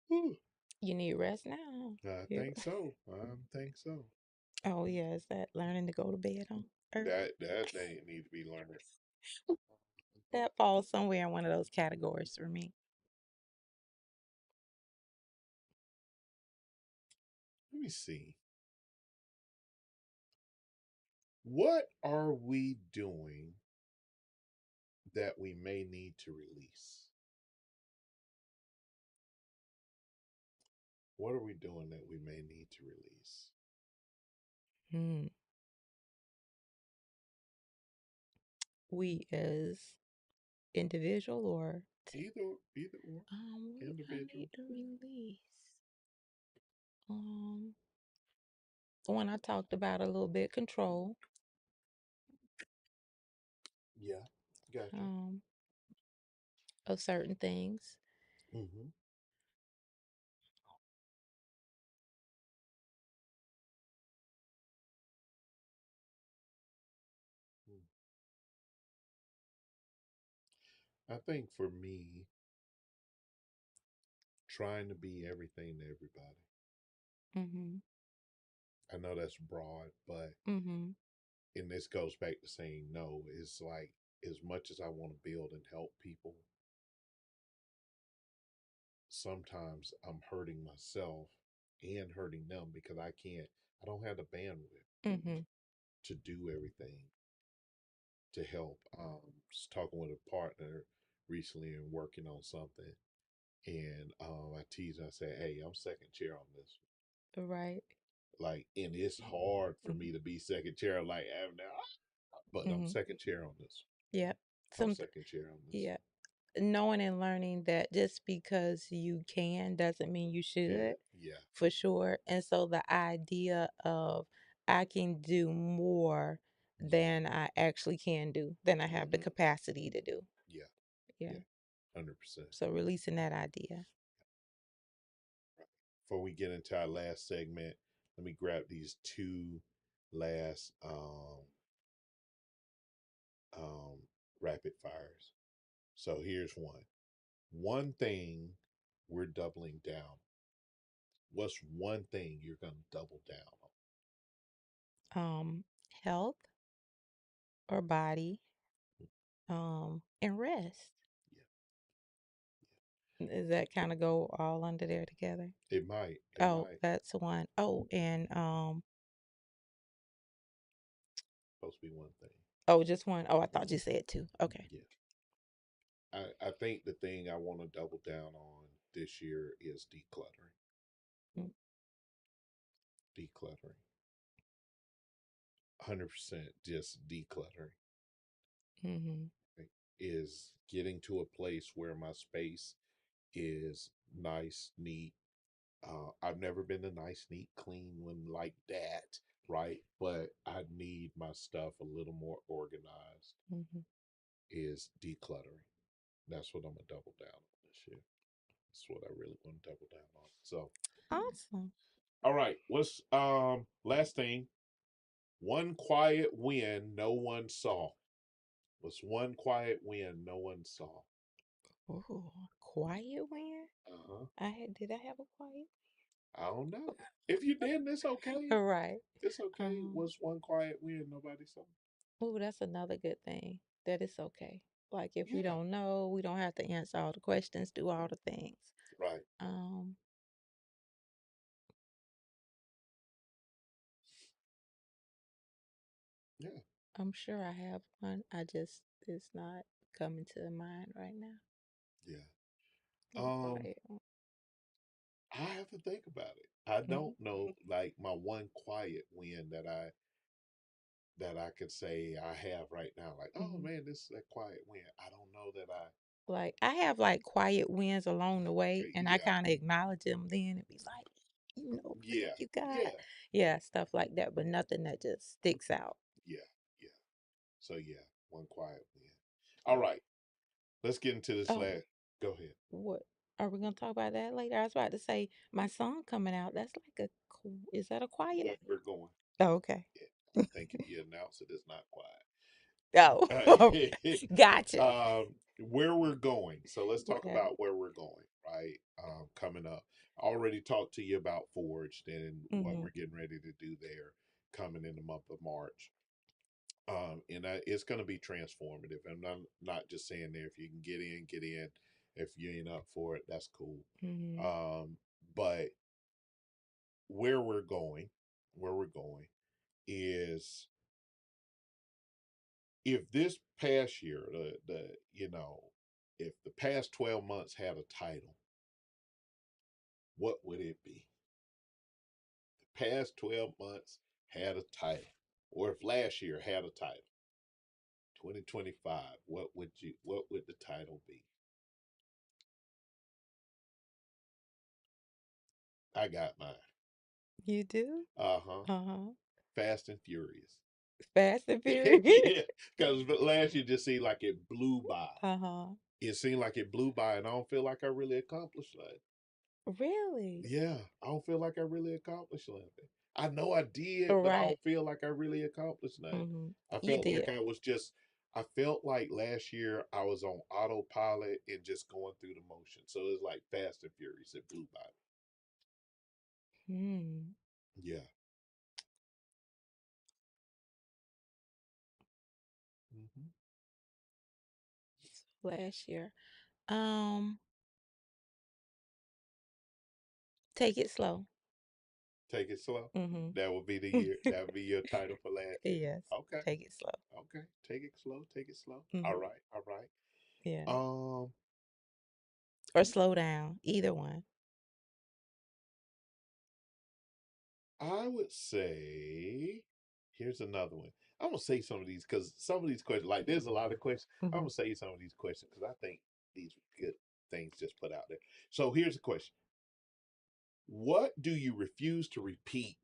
S1: Whew,
S2: You need rest now.
S1: I
S2: Yeah.
S1: think so. I think so.
S2: Oh yeah, is that learning to go to bed on early?
S1: That thing need to be learned.
S2: That falls somewhere in one of those categories for me.
S1: Let me see. What are we doing that we may need to release? What are we doing that we may need to release?
S2: Hmm. We as individual or
S1: Either or.
S2: I
S1: Individual.
S2: need to release. Um, One I talked about a little bit, control.
S1: Yeah. Gotcha.
S2: Um, of certain things.
S1: Mm-hmm. I think for me, trying to be everything to everybody.
S2: Mhm.
S1: I know that's broad, but
S2: Mhm.
S1: and this goes back to saying no. It's like as much as I want to build and help people, sometimes I'm hurting myself and hurting them because I don't have the bandwidth
S2: Mhm.
S1: to do everything to help. Was talking with a partner recently and working on something, and I teased. I said, "Hey, I'm second chair on this."
S2: Right.
S1: Like, and it's hard for
S2: Mhm.
S1: me to be second chair. Like, but I'm
S2: Mhm.
S1: second chair on this.
S2: Yep.
S1: I'm
S2: Some.
S1: second chair on this.
S2: Yeah. Knowing and learning that just because you can doesn't mean you
S1: Yeah,
S2: should,
S1: yeah,
S2: for sure. And so the idea of I can do more
S1: yeah.
S2: than I actually can do, than I have the
S1: Hmm.
S2: capacity to do.
S1: Yeah,
S2: Yeah.
S1: yeah, 100%.
S2: So releasing that idea.
S1: Before we get into our last segment, let me grab these two last um, rapid fires. So here's one. One thing we're doubling down. What's one thing you're going to double down on?
S2: Um, Health or body, and rest.
S1: Yeah,
S2: Does that kind of go all under there together?
S1: it might. It
S2: Oh,
S1: might.
S2: that's one. Oh, and
S1: Supposed to be one thing.
S2: oh, just one. Oh, I thought you said two. Okay.
S1: Yeah. I think the thing I want to double down on this year is decluttering. Decluttering. 100% just decluttering.
S2: Mm-hmm.
S1: Right? Is getting to a place where my space is nice, neat. I've never been a nice, neat, clean one like that, right? But I need my stuff a little more organized.
S2: Mm-hmm.
S1: Is decluttering. That's what I'm gonna double down on this year. That's what I really want to double down on. So,
S2: Awesome.
S1: all right, what's last thing? One quiet win no one saw. What's one quiet win no one saw?
S2: Ooh, quiet win?
S1: Uh huh.
S2: Did I have a quiet?
S1: I don't know. If you didn't, it's okay.
S2: All right.
S1: It's okay.
S2: Um,
S1: What's one quiet win nobody saw?
S2: oh, that's another good thing. That it's okay. Like if we
S1: Yeah.
S2: don't know, we don't have to answer all the questions, do all the things.
S1: Right.
S2: Um,
S1: Yeah.
S2: I'm sure I have one. It's not coming to mind right now.
S1: Yeah.
S2: One
S1: Um,
S2: quiet one.
S1: I have to think about it. I don't know
S2: Mhm.
S1: like my one quiet win that I could say I have right now. Like, oh
S2: Mhm.
S1: man, this is a quiet win. I don't know that I.
S2: Like I have like quiet wins along the way, and I
S1: Yeah.
S2: kind of acknowledge them then and be like, thank
S1: Yeah.
S2: you, God.
S1: Yeah.
S2: Yeah, stuff like that, but nothing that just sticks out.
S1: Yeah. Yeah. So yeah, one quiet win. All right. Let's get into this
S2: Oh,
S1: last. Go ahead.
S2: what are we gonna talk about that later? I was about to say my song coming out. That's like is that a quiet
S1: Where
S2: one?
S1: we're going.
S2: Oh, okay.
S1: Yeah. I think if you announce it, it's not
S2: Oh,
S1: quiet.
S2: gotcha.
S1: Where we're going. So let's talk
S2: Okay.
S1: about where we're going, right? Coming up. I already talked to you about Forged and what
S2: Mhm.
S1: we're getting ready to do there coming in the month of March. It's going to be transformative. And I'm not just saying there, if you can get in, get in. If you ain't up for it, that's cool.
S2: Mhm.
S1: But where we're going, where we're going is if this past year, if the past 12 months had a title, what would it be? The past 12 months had a title. Or if last year had a title, 2025, what would the title be? I got mine.
S2: You do?
S1: Uh-huh.
S2: Uh-huh.
S1: Fast and Furious.
S2: Fast and Furious.
S1: Yeah, because last year just seemed like it blew by.
S2: Uh-huh.
S1: It seemed like it blew by, and I don't feel like I really accomplished that.
S2: Really?
S1: Yeah, I don't feel like I really accomplished nothing. I know I did, but I
S2: Right.
S1: don't feel like I really accomplished nothing.
S2: Mhm.
S1: I
S2: You
S1: felt like
S2: did.
S1: I felt like last year I was on autopilot and just going through the motion. So it's like Fast and Furious. It blew by.
S2: Hmm.
S1: Yeah. Hmm.
S2: Last year. Um, Take it slow.
S1: Take it slow.
S2: Mhm.
S1: That would be the year. That would be your title for last year.
S2: Yes.
S1: Okay.
S2: Take it slow.
S1: Okay. Take it slow. Take it slow. All
S2: Mhm.
S1: right. All right.
S2: Yeah.
S1: Um,
S2: Or slow down. Either one.
S1: I would say, here's another one. I'm gonna say some of these because some of these questions, like there's a lot of questions. I'm
S2: Hmm.
S1: gonna say some of these questions because I think these are good things just put out there. So here's the question: what do you refuse to repeat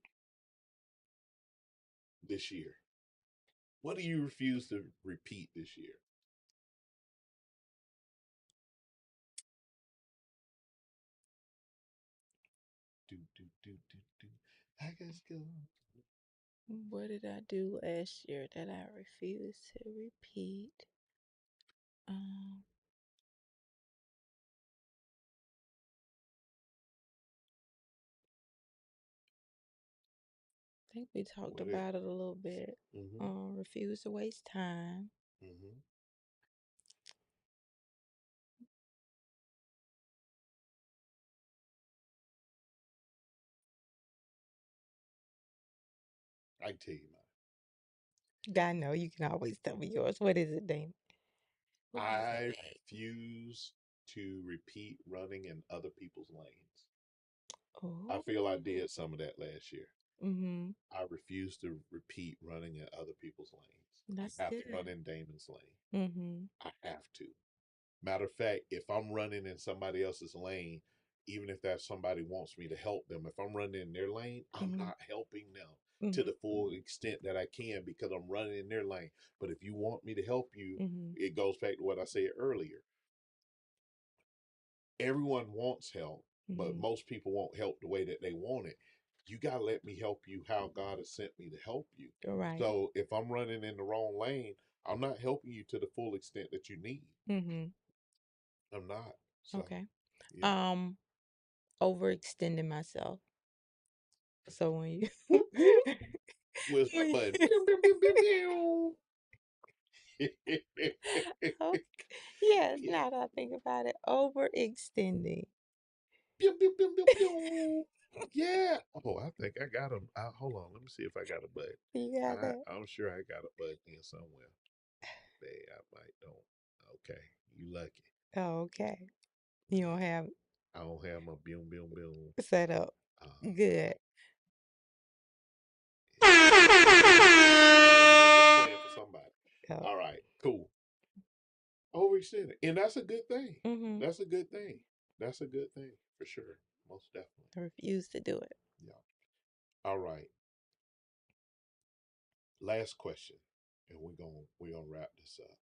S1: this year? What do you refuse to repeat this year? Do do do do do. I guess go.
S2: What did I do last year that I refuse to repeat? Um, I think we talked
S1: What it?
S2: about it a little bit.
S1: Mm-hmm.
S2: Refuse to waste time.
S1: Mm-hmm. I can tell you
S2: I know you can always tell me yours. What is it, Dane?
S1: mine.
S2: What is it,
S1: I
S2: Dane?
S1: refuse to repeat running in other people's lanes. I
S2: Oh.
S1: feel I did some of that last year.
S2: Mm-hmm.
S1: I refuse to repeat running in other people's lanes.
S2: That's
S1: I have to run
S2: good.
S1: in Damon's lane.
S2: Mm-hmm.
S1: I have to. Matter of fact, if I'm running in somebody else's lane, even if that somebody wants me to help them, if I'm running in their lane, I'm
S2: Mm-hmm.
S1: not helping them to
S2: Mm-hmm.
S1: the full extent that I can because I'm running in their lane. But if you want me to help you,
S2: Mm-hmm.
S1: it goes back to what I said earlier. Everyone wants help, but
S2: Mm-hmm.
S1: most people won't help the way that they want it. You got to let me help you how God has sent me to help you.
S2: All right.
S1: So if I'm running in the wrong lane, I'm not helping you to the full extent that you need.
S2: Mm-hmm.
S1: I'm not. So,
S2: Okay.
S1: yeah.
S2: Um, Overextending myself. So when you
S1: Whoop, whoop. Where's that
S2: when
S1: button?
S2: you-
S1: Pew, pew, pew, pew, pew.
S2: oh, yes,
S1: Yeah.
S2: now that I think about it, overextending.
S1: Pew, pew, pew, pew, pew. Yeah. Oh, I think I got him. Hold on. Let me see if I got a button.
S2: You got that?
S1: I'm sure I got a button in somewhere. Hey, I might don't. Okay, you lucky.
S2: Oh, okay. You don't have
S1: I don't have my boom boom boom.
S2: it set up.
S1: Uh,
S2: Good.
S1: it's playing for somebody.
S2: Oh.
S1: All right, cool. Overextended, and that's a good thing.
S2: Mm-hmm.
S1: That's a good thing. That's a good thing for sure. Most definitely.
S2: I refuse to do it.
S1: Yeah. All right. Last question, and we're gonna wrap this up.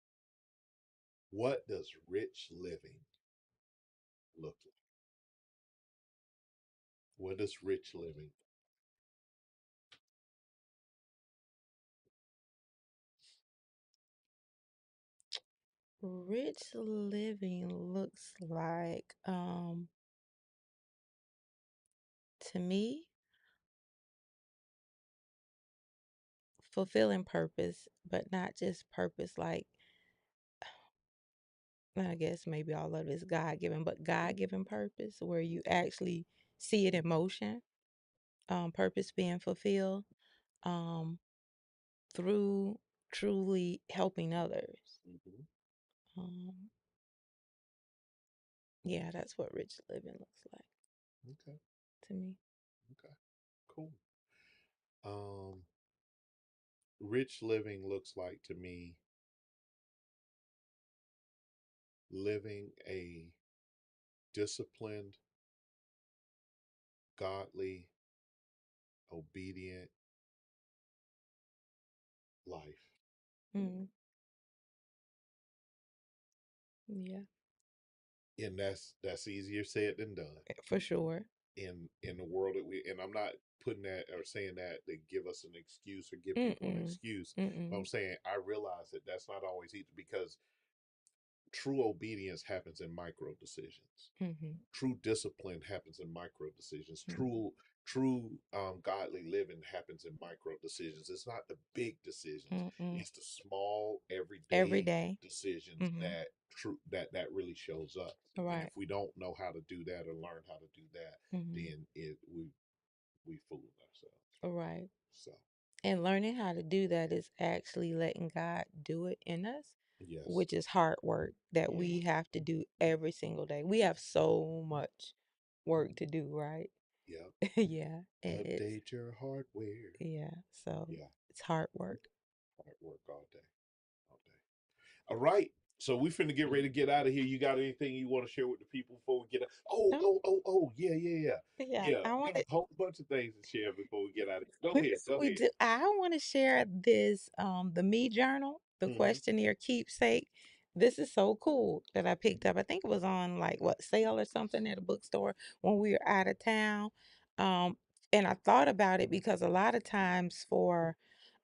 S1: What does rich living look like? What does rich living?
S2: Rich living looks like, to me, fulfilling purpose, but not just purpose like I guess maybe all of it is God given, but God given purpose where you actually see it in motion, purpose being fulfilled, um, through truly helping others.
S1: Mm-hmm.
S2: Um, yeah, that's what rich living looks like
S1: Okay.
S2: to me.
S1: Okay. Cool. Um, Rich living looks like to me living a disciplined, godly, obedient life.
S2: Mm, yeah,
S1: And that's easier said than done
S2: for sure.
S1: in the world that we, and I'm not putting that or saying that to give us an excuse or give people an
S2: Mm-mm.
S1: excuse, but I'm
S2: Mm-mm.
S1: saying I realize that that's not always easy because true obedience happens in micro decisions.
S2: Mm-hmm.
S1: True discipline happens in micro decisions.
S2: Mm-hmm.
S1: True godly living happens in micro decisions. It's not the big decisions.
S2: Mm-mm.
S1: It's the small
S2: Every
S1: everyday
S2: day.
S1: decisions
S2: Mm-hmm.
S1: that really shows up. And if
S2: Right.
S1: we don't know how to do that or learn how to do that,
S2: Mm-hmm.
S1: then it we fool ourselves.
S2: Right.
S1: So
S2: And learning how to do that is actually letting God do it in us,
S1: yes,
S2: which is hard work that
S1: yeah,
S2: we have to do every single day. We have so much work to do, right?
S1: Yep.
S2: Yeah, and it's
S1: Update your hardware.
S2: yeah, so
S1: Yeah.
S2: it's hard work.
S1: Hard work all day. All day. All right. So we finna get ready to get out of here. You got anything you want to share with the people before we get out? Oh,
S2: No,
S1: oh, oh, oh, yeah, yeah, yeah.
S2: yeah,
S1: Yeah.
S2: I
S1: I
S2: want
S1: got a
S2: to.
S1: whole bunch of things to share before we get out of here. Go ahead. Go
S2: We
S1: ahead.
S2: do. I want to share this, the Me Journal, the
S1: Hmm.
S2: questionnaire keepsake. This is so cool that I picked up. I think it was on like what sale or something at a bookstore when we were out of town. Um, and I thought about it because a lot of times for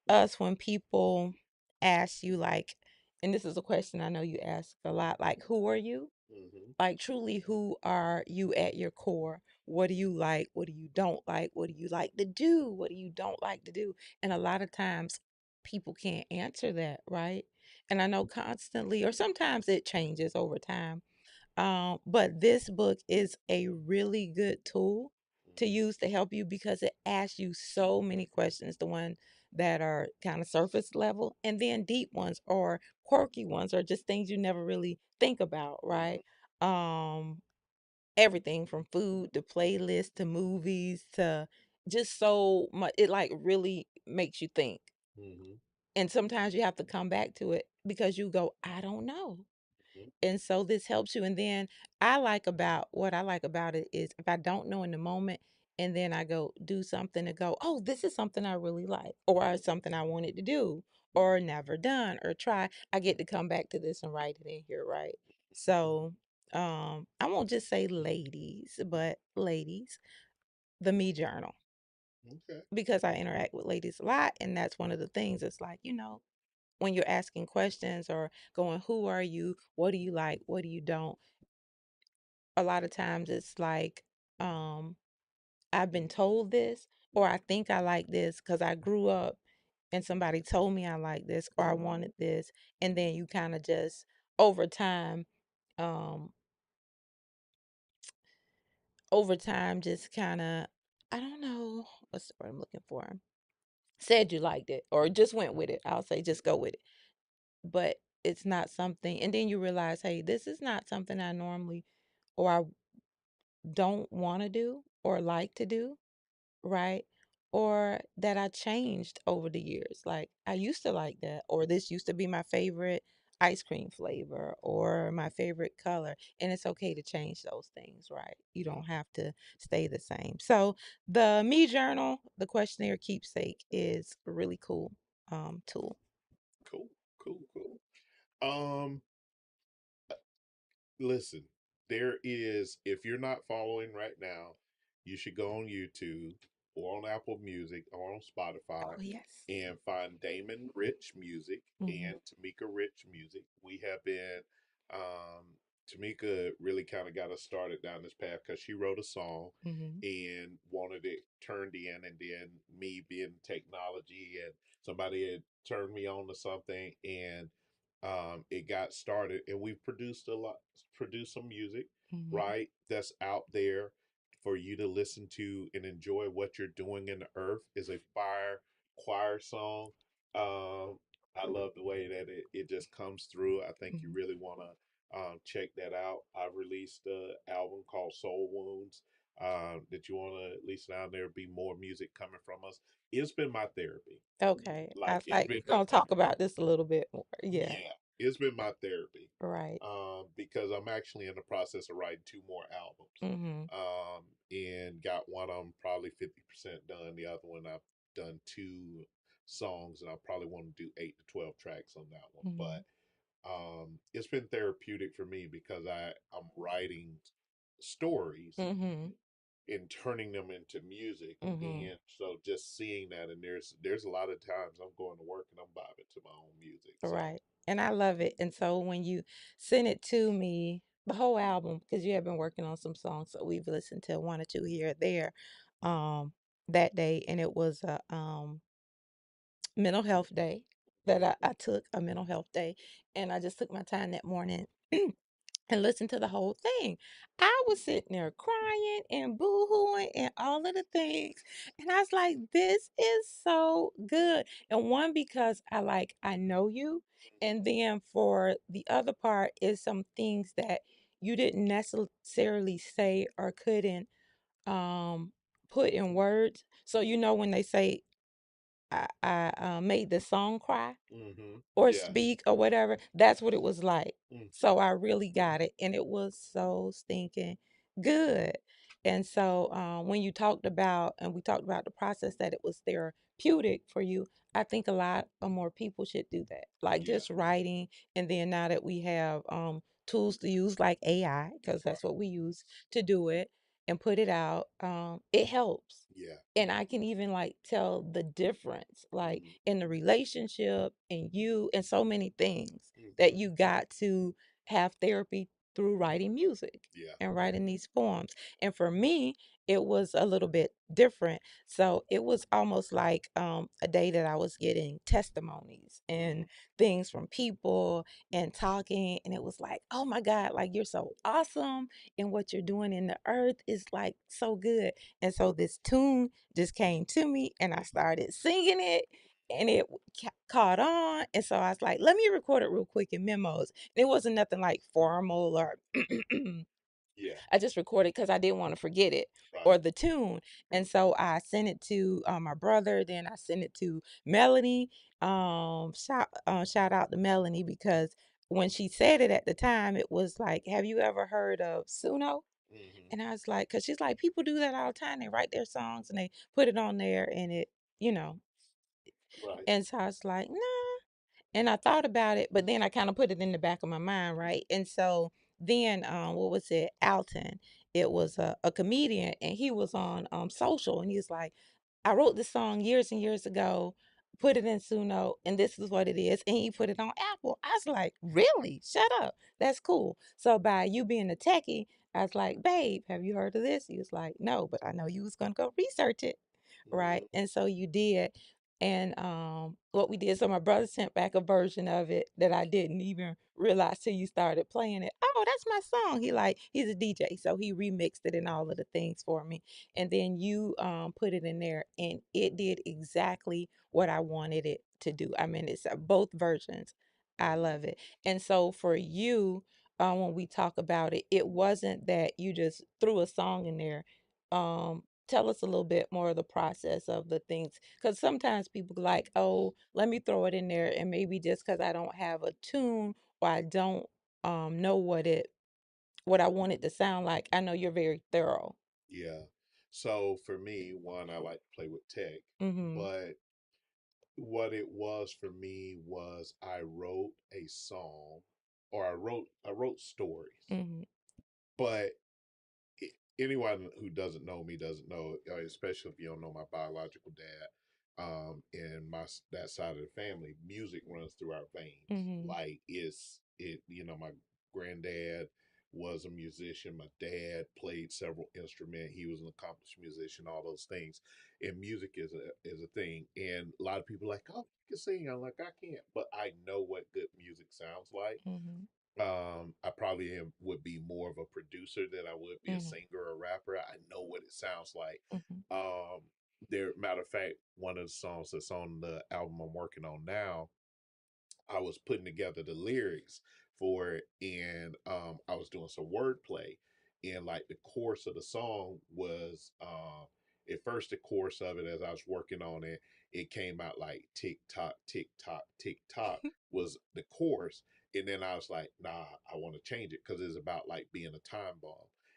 S2: us, when people ask you like, and this is a question I know you ask a lot, like, who are you?
S1: Hmm.
S2: Like, truly, who are you at your core? What do you like? What do you don't like? What do you like to do? What do you don't like to do? And a lot of times people can't answer that, right? And I know constantly, or sometimes it changes over time, but this book is a really good tool to
S1: Hmm.
S2: use to help you because it asks you so many questions. The ones that are kind of surface level, and then deep ones or quirky ones, or just things you never really think about, right? Um, Everything from food to playlists to movies to just so much. It like really makes you think.
S1: Hmm.
S2: And sometimes you have to come back to it because you go, I don't know,
S1: Hmm.
S2: and so this helps you. And then I like about it is if I don't know in the moment and then I go do something to go, oh, this is something I really like, or it's something I wanted to do or never done or try, I get to come back to this and write it in here, right? So I won't just say ladies, but ladies, the Me Journal,
S1: Okay.
S2: because I interact with ladies a lot, and that's one of the things. It's like, when you're asking questions or going, who are you? What do you like? What do you don't? A lot of times it's like, um, I've been told this, or I think I like this because I grew up and somebody told me I like this or I wanted this. And then you kind of just over time, um, just kind of, I don't know what's the word I'm looking for. Said you liked it or just went with it. I'll say just go with it. But it's not something, and then you realize, hey, this is not something I normally or I don't want to do or like to do, right? Or that I changed over the years. Like I used to like that, or this used to be my favorite ice cream flavor or my favorite color. And it's okay to change those things, right? You
S1: Yeah.
S2: don't have to stay the same. So the Me Journal, the questionnaire keepsake, is a really cool tool.
S1: Cool. Cool. Cool. Um, Listen, there is, if you're not following right now, you should go on YouTube or on Apple Music or on Spotify
S2: Oh, yes.
S1: and find Damon Rich Music
S2: Hmm.
S1: and Tamika Rich Music. We have been, um, Tamika really kind of got us started down this path because she wrote a song
S2: Hmm.
S1: and wanted it turned in, and then me being technology and somebody had turned me on to something, and it got started, and we've produced some music,
S2: Hmm.
S1: right? That's out there for you to listen to and enjoy. What you're doing in the earth is a fire choir song. I love the way that it just comes through. I think you
S2: Hmm.
S1: really want to check that out. I've released an album called Soul Wounds. That you want to at least down there be more music coming from us. It's been my therapy.
S2: Okay. I
S1: Like
S2: was
S1: it's
S2: like,
S1: been
S2: we're going to talk about this a little bit more. Yeah.
S1: yeah, it's been my therapy.
S2: Right.
S1: Because I'm actually in the process of writing two more albums.
S2: Hmm.
S1: And got one of them probably 50% done. The other one I've done two songs, and I probably want to do 8 to 12 tracks on that one.
S2: Hmm.
S1: But it's been therapeutic for me because I'm writing stories
S2: Hmm.
S1: and turning them into music.
S2: Hmm.
S1: And so just seeing that, and there's a lot of times I'm going to work and I'm vibing to my own music. So
S2: Right. And I love it. And so when you sent it to me, the whole album, because you have been working on some songs, so we've listened to one or two here or there, um, that day, and it was a mental health day that I took a mental health day, and I just took my time that morning and listened to the whole thing. I was sitting there crying and boo-hooing and all of the things. And I was like, this is so good. And one, because I know you. And then for the other part is some things that you didn't necessarily say or couldn't um put in words. So you know when they say I made the song cry
S1: Mm-hmm.
S2: or
S1: Yeah.
S2: speak or whatever. That's what it was like.
S1: Mm.
S2: So I really got it, and it was so stinking good. And so when you talked about, and we talked about the process that it was therapeutic for you, I think a lot of more people should do that. Like
S1: Yeah.
S2: just writing, and then now that we have tools to use like AI, because
S1: Right.
S2: that's what we use to do it and put it out, it helps.
S1: Yeah.
S2: And I can even like tell the difference, like
S1: Mm-hmm.
S2: in the relationship and you and so many things that
S1: Mm-hmm.
S2: you got to have therapy through writing music
S1: Yeah.
S2: and writing these poems. And for me, it was a little bit different. So it was almost like a day that I was getting testimonies
S1: Mm-hmm.
S2: and things from people and talking. And it was like, oh my God, like you're so awesome. And what you're doing in the earth is like so good. And so this tune just came to me and I started singing it and it caught on. And so I was like, let me record it real quick in memos. And it wasn't nothing like formal or
S1: Yeah.
S2: I just recorded because I didn't want to forget it
S1: Right.
S2: or the tune. And so I sent it to my brother. Then I sent it to Melanie. Shout out to Melanie because when she said it at the time, it was like, have you ever heard of Suno?
S1: Mm-hmm.
S2: And I was like, because she's like, people do that all the time. They write their songs and they put it on there and it, you know.
S1: Right.
S2: And so I was like, nah. And I thought about it, but then I kind of put it in the back of my mind, right? And so then, what was it? Alton. It was a comedian, and he was on social, and he was like, "I wrote this song years and years ago, put it in Suno, and this is what it is." And he put it on Apple. I was like, "Really? Shut up. That's cool." So by you being a techie, I was like, "Babe, have you heard of this?" He was like, "No, but I know you was gonna go research it."
S1: Mm-hmm.
S2: Right. And so you did. And what we did, so my brother sent back a version of it that I didn't even realize till you started playing it. Oh, that's my song. He's a DJ, so he remixed it and all of the things for me. And then you put it in there, and it did exactly what I wanted it to do. I mean, it's both versions. I
S1: Mm-hmm.
S2: love it. And so for you, when we talk about it, it wasn't that you just threw a song in there. Tell us a little bit more of the process of the things because sometimes people like, oh, let me throw it in there, and maybe just because I don't have a tune or I don't know what I want it to sound like. I know you're very thorough.
S1: Yeah. So for me, one, I like to play with tech,
S2: Mm-hmm.
S1: but what it was for me was I wrote a song or I wrote stories.
S2: Mm-hmm.
S1: But anyone who doesn't know me doesn't know, especially if you don't know my biological dad, and that side of the family, music runs through our veins.
S2: Mm-hmm.
S1: Like my granddad was a musician. My dad played several instruments. He was an accomplished musician. All those things, and music is a thing. And a lot of people are like, oh, you can sing. I'm like, I can't, but I know what good music sounds like.
S2: Mm-hmm.
S1: I probably would be more of a producer than I would be a
S2: Mm-hmm.
S1: singer or a rapper. I know what it sounds like.
S2: Mm-hmm.
S1: Um, matter of fact, one of the songs that's on the album I'm working on now, I was putting together the lyrics for it, and I was doing some wordplay. And like the chorus of the song was, at first the chorus of it, as I was working on it, it came out like tick tock was the chorus, and then I was like, nah, I want to change it because it's about like being a time bomb.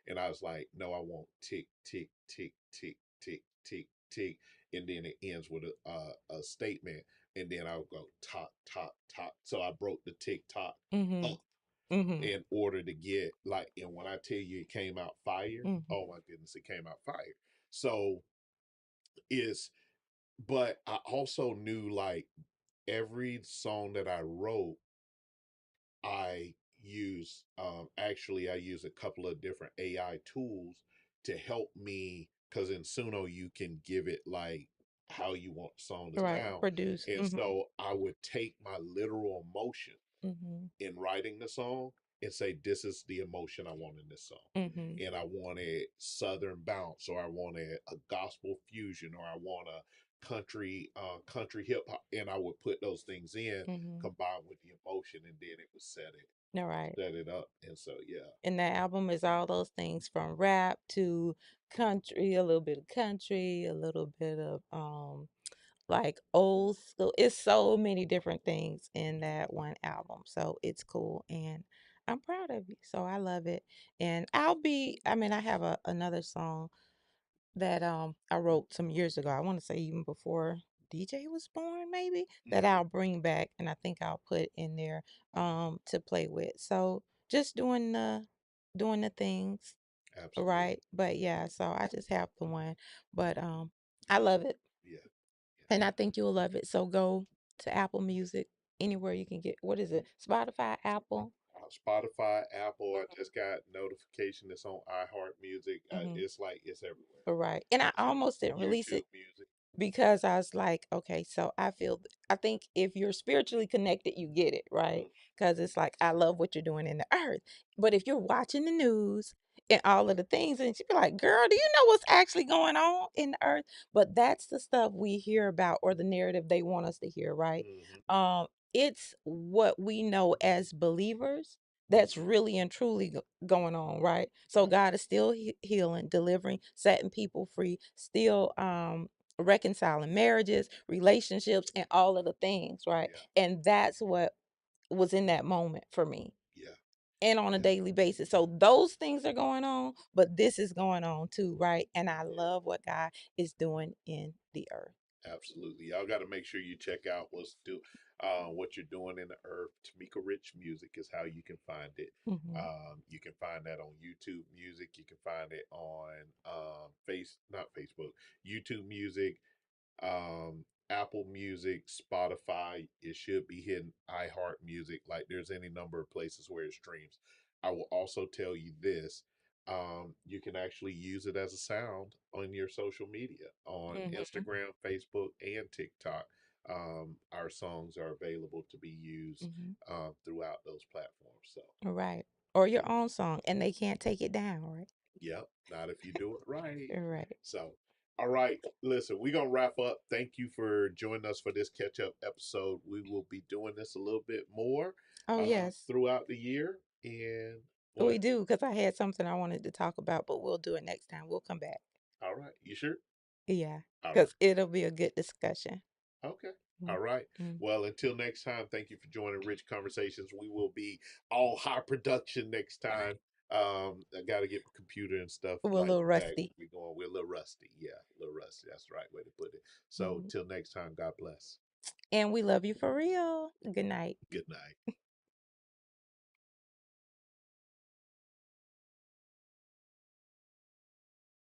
S1: And I was like, no, I want tick, and then it ends with a statement, and then I would go top, top, top. So I broke the TikTok
S2: Mm-hmm.
S1: up
S2: Mm-hmm.
S1: in order to get like, and when I tell you it came out fire,
S2: Mm-hmm.
S1: oh my goodness, it came out fire. So is, but I also knew like every song that I wrote, I I use a couple of different AI tools to help me because in Suno you can give it like how you want the song to
S2: Right.
S1: sound.
S2: Produce.
S1: And
S2: Mm-hmm.
S1: so I would take my literal emotion
S2: Mm-hmm.
S1: in writing the song and say, this is the emotion I want in this song.
S2: Mm-hmm.
S1: And I wanted Southern bounce, or I wanted a gospel fusion, or I want a country hip hop, and I would put those things in
S2: Mhm.
S1: combined with the emotion, and then it would
S2: All right.
S1: set it up. And so yeah,
S2: And that album is all those things from rap to country, a little bit of country, a little bit of like old school. It's so many different things in that one album. So it's cool and I'm proud of you. So I love it. And I mean I have another song that I wrote some years ago. I want to say even before DJ was born maybe that
S1: hmm
S2: I'll bring back and I think I'll put in there to play with. So just doing the things
S1: absolutely,
S2: right. But yeah, so I just have the one. But I love it
S1: yeah.
S2: and I think you'll love it. So go to Apple Music, anywhere you can get. What is it? Spotify, Apple.
S1: Spotify, Apple. I just got notification it's on iHeart Music.
S2: Mm-hmm.
S1: It's like it's everywhere.
S2: Right. And I
S1: So
S2: almost didn't release it
S1: YouTube Music.
S2: because I was like, okay, so I think if you're spiritually connected, you get it, right?
S1: Mm,
S2: Because it's like, I love what you're doing in the earth. But if you're watching the news and all of the things, and she'd be like, girl, do you know what's actually going on in the earth? But that's the stuff we hear about or the narrative they want us to hear, right?
S1: mhm,
S2: Um, it's what we know as believers that's really and truly going on, right? So
S1: right.
S2: God is still healing, delivering, setting people free, still reconciling marriages, relationships, and all of the things, right?
S1: Yeah.
S2: And that's what was in that moment for me
S1: Yeah.
S2: and on a
S1: Yeah.
S2: daily basis. So those things are going on, but this is going on too, right? And I
S1: Yeah.
S2: love what God is doing in the earth.
S1: Absolutely. Y'all got to make sure you check out what you're doing in the earth. Tamika Rich Music is how you can find it.
S2: Hmm.
S1: You can find that on YouTube Music. You can find it on not Facebook, YouTube Music, Apple Music, Spotify. It should be hitting iHeart Music. Like there's any number of places where it streams. I will also tell you this. You can actually use it as a sound on your social media on
S2: Hmm.
S1: Instagram, Facebook, and TikTok. Our songs are available to be used
S2: Hmm.
S1: throughout those platforms. So,
S2: Right. Or
S1: yeah.
S2: your own song, and they can't take it down, right?
S1: Yep, not if you do it right.
S2: Right.
S1: So, all right, listen, we're gonna wrap up. Thank you for joining us for this catch up episode. We will be doing this a little bit more
S2: Oh, yes,
S1: throughout the year. And
S2: we
S1: what?
S2: do, because I had something I wanted to talk about, but we'll do it next time. We'll come back.
S1: All right, you sure?
S2: Yeah,
S1: All right,
S2: because it'll be a good discussion.
S1: okay. All right.
S2: Mm-hmm.
S1: Well, until next time, thank you for joining Rich Conversations. We will be all high production next time.
S2: Right.
S1: I got to get my computer and stuff
S2: We're a
S1: like
S2: little
S1: back.
S2: rusty.
S1: We going. We're a little rusty. Yeah, a little rusty. That's the right way to put it. So
S2: Mhm.
S1: till next time, God bless.
S2: And we love you for real. Good night.
S1: Good night.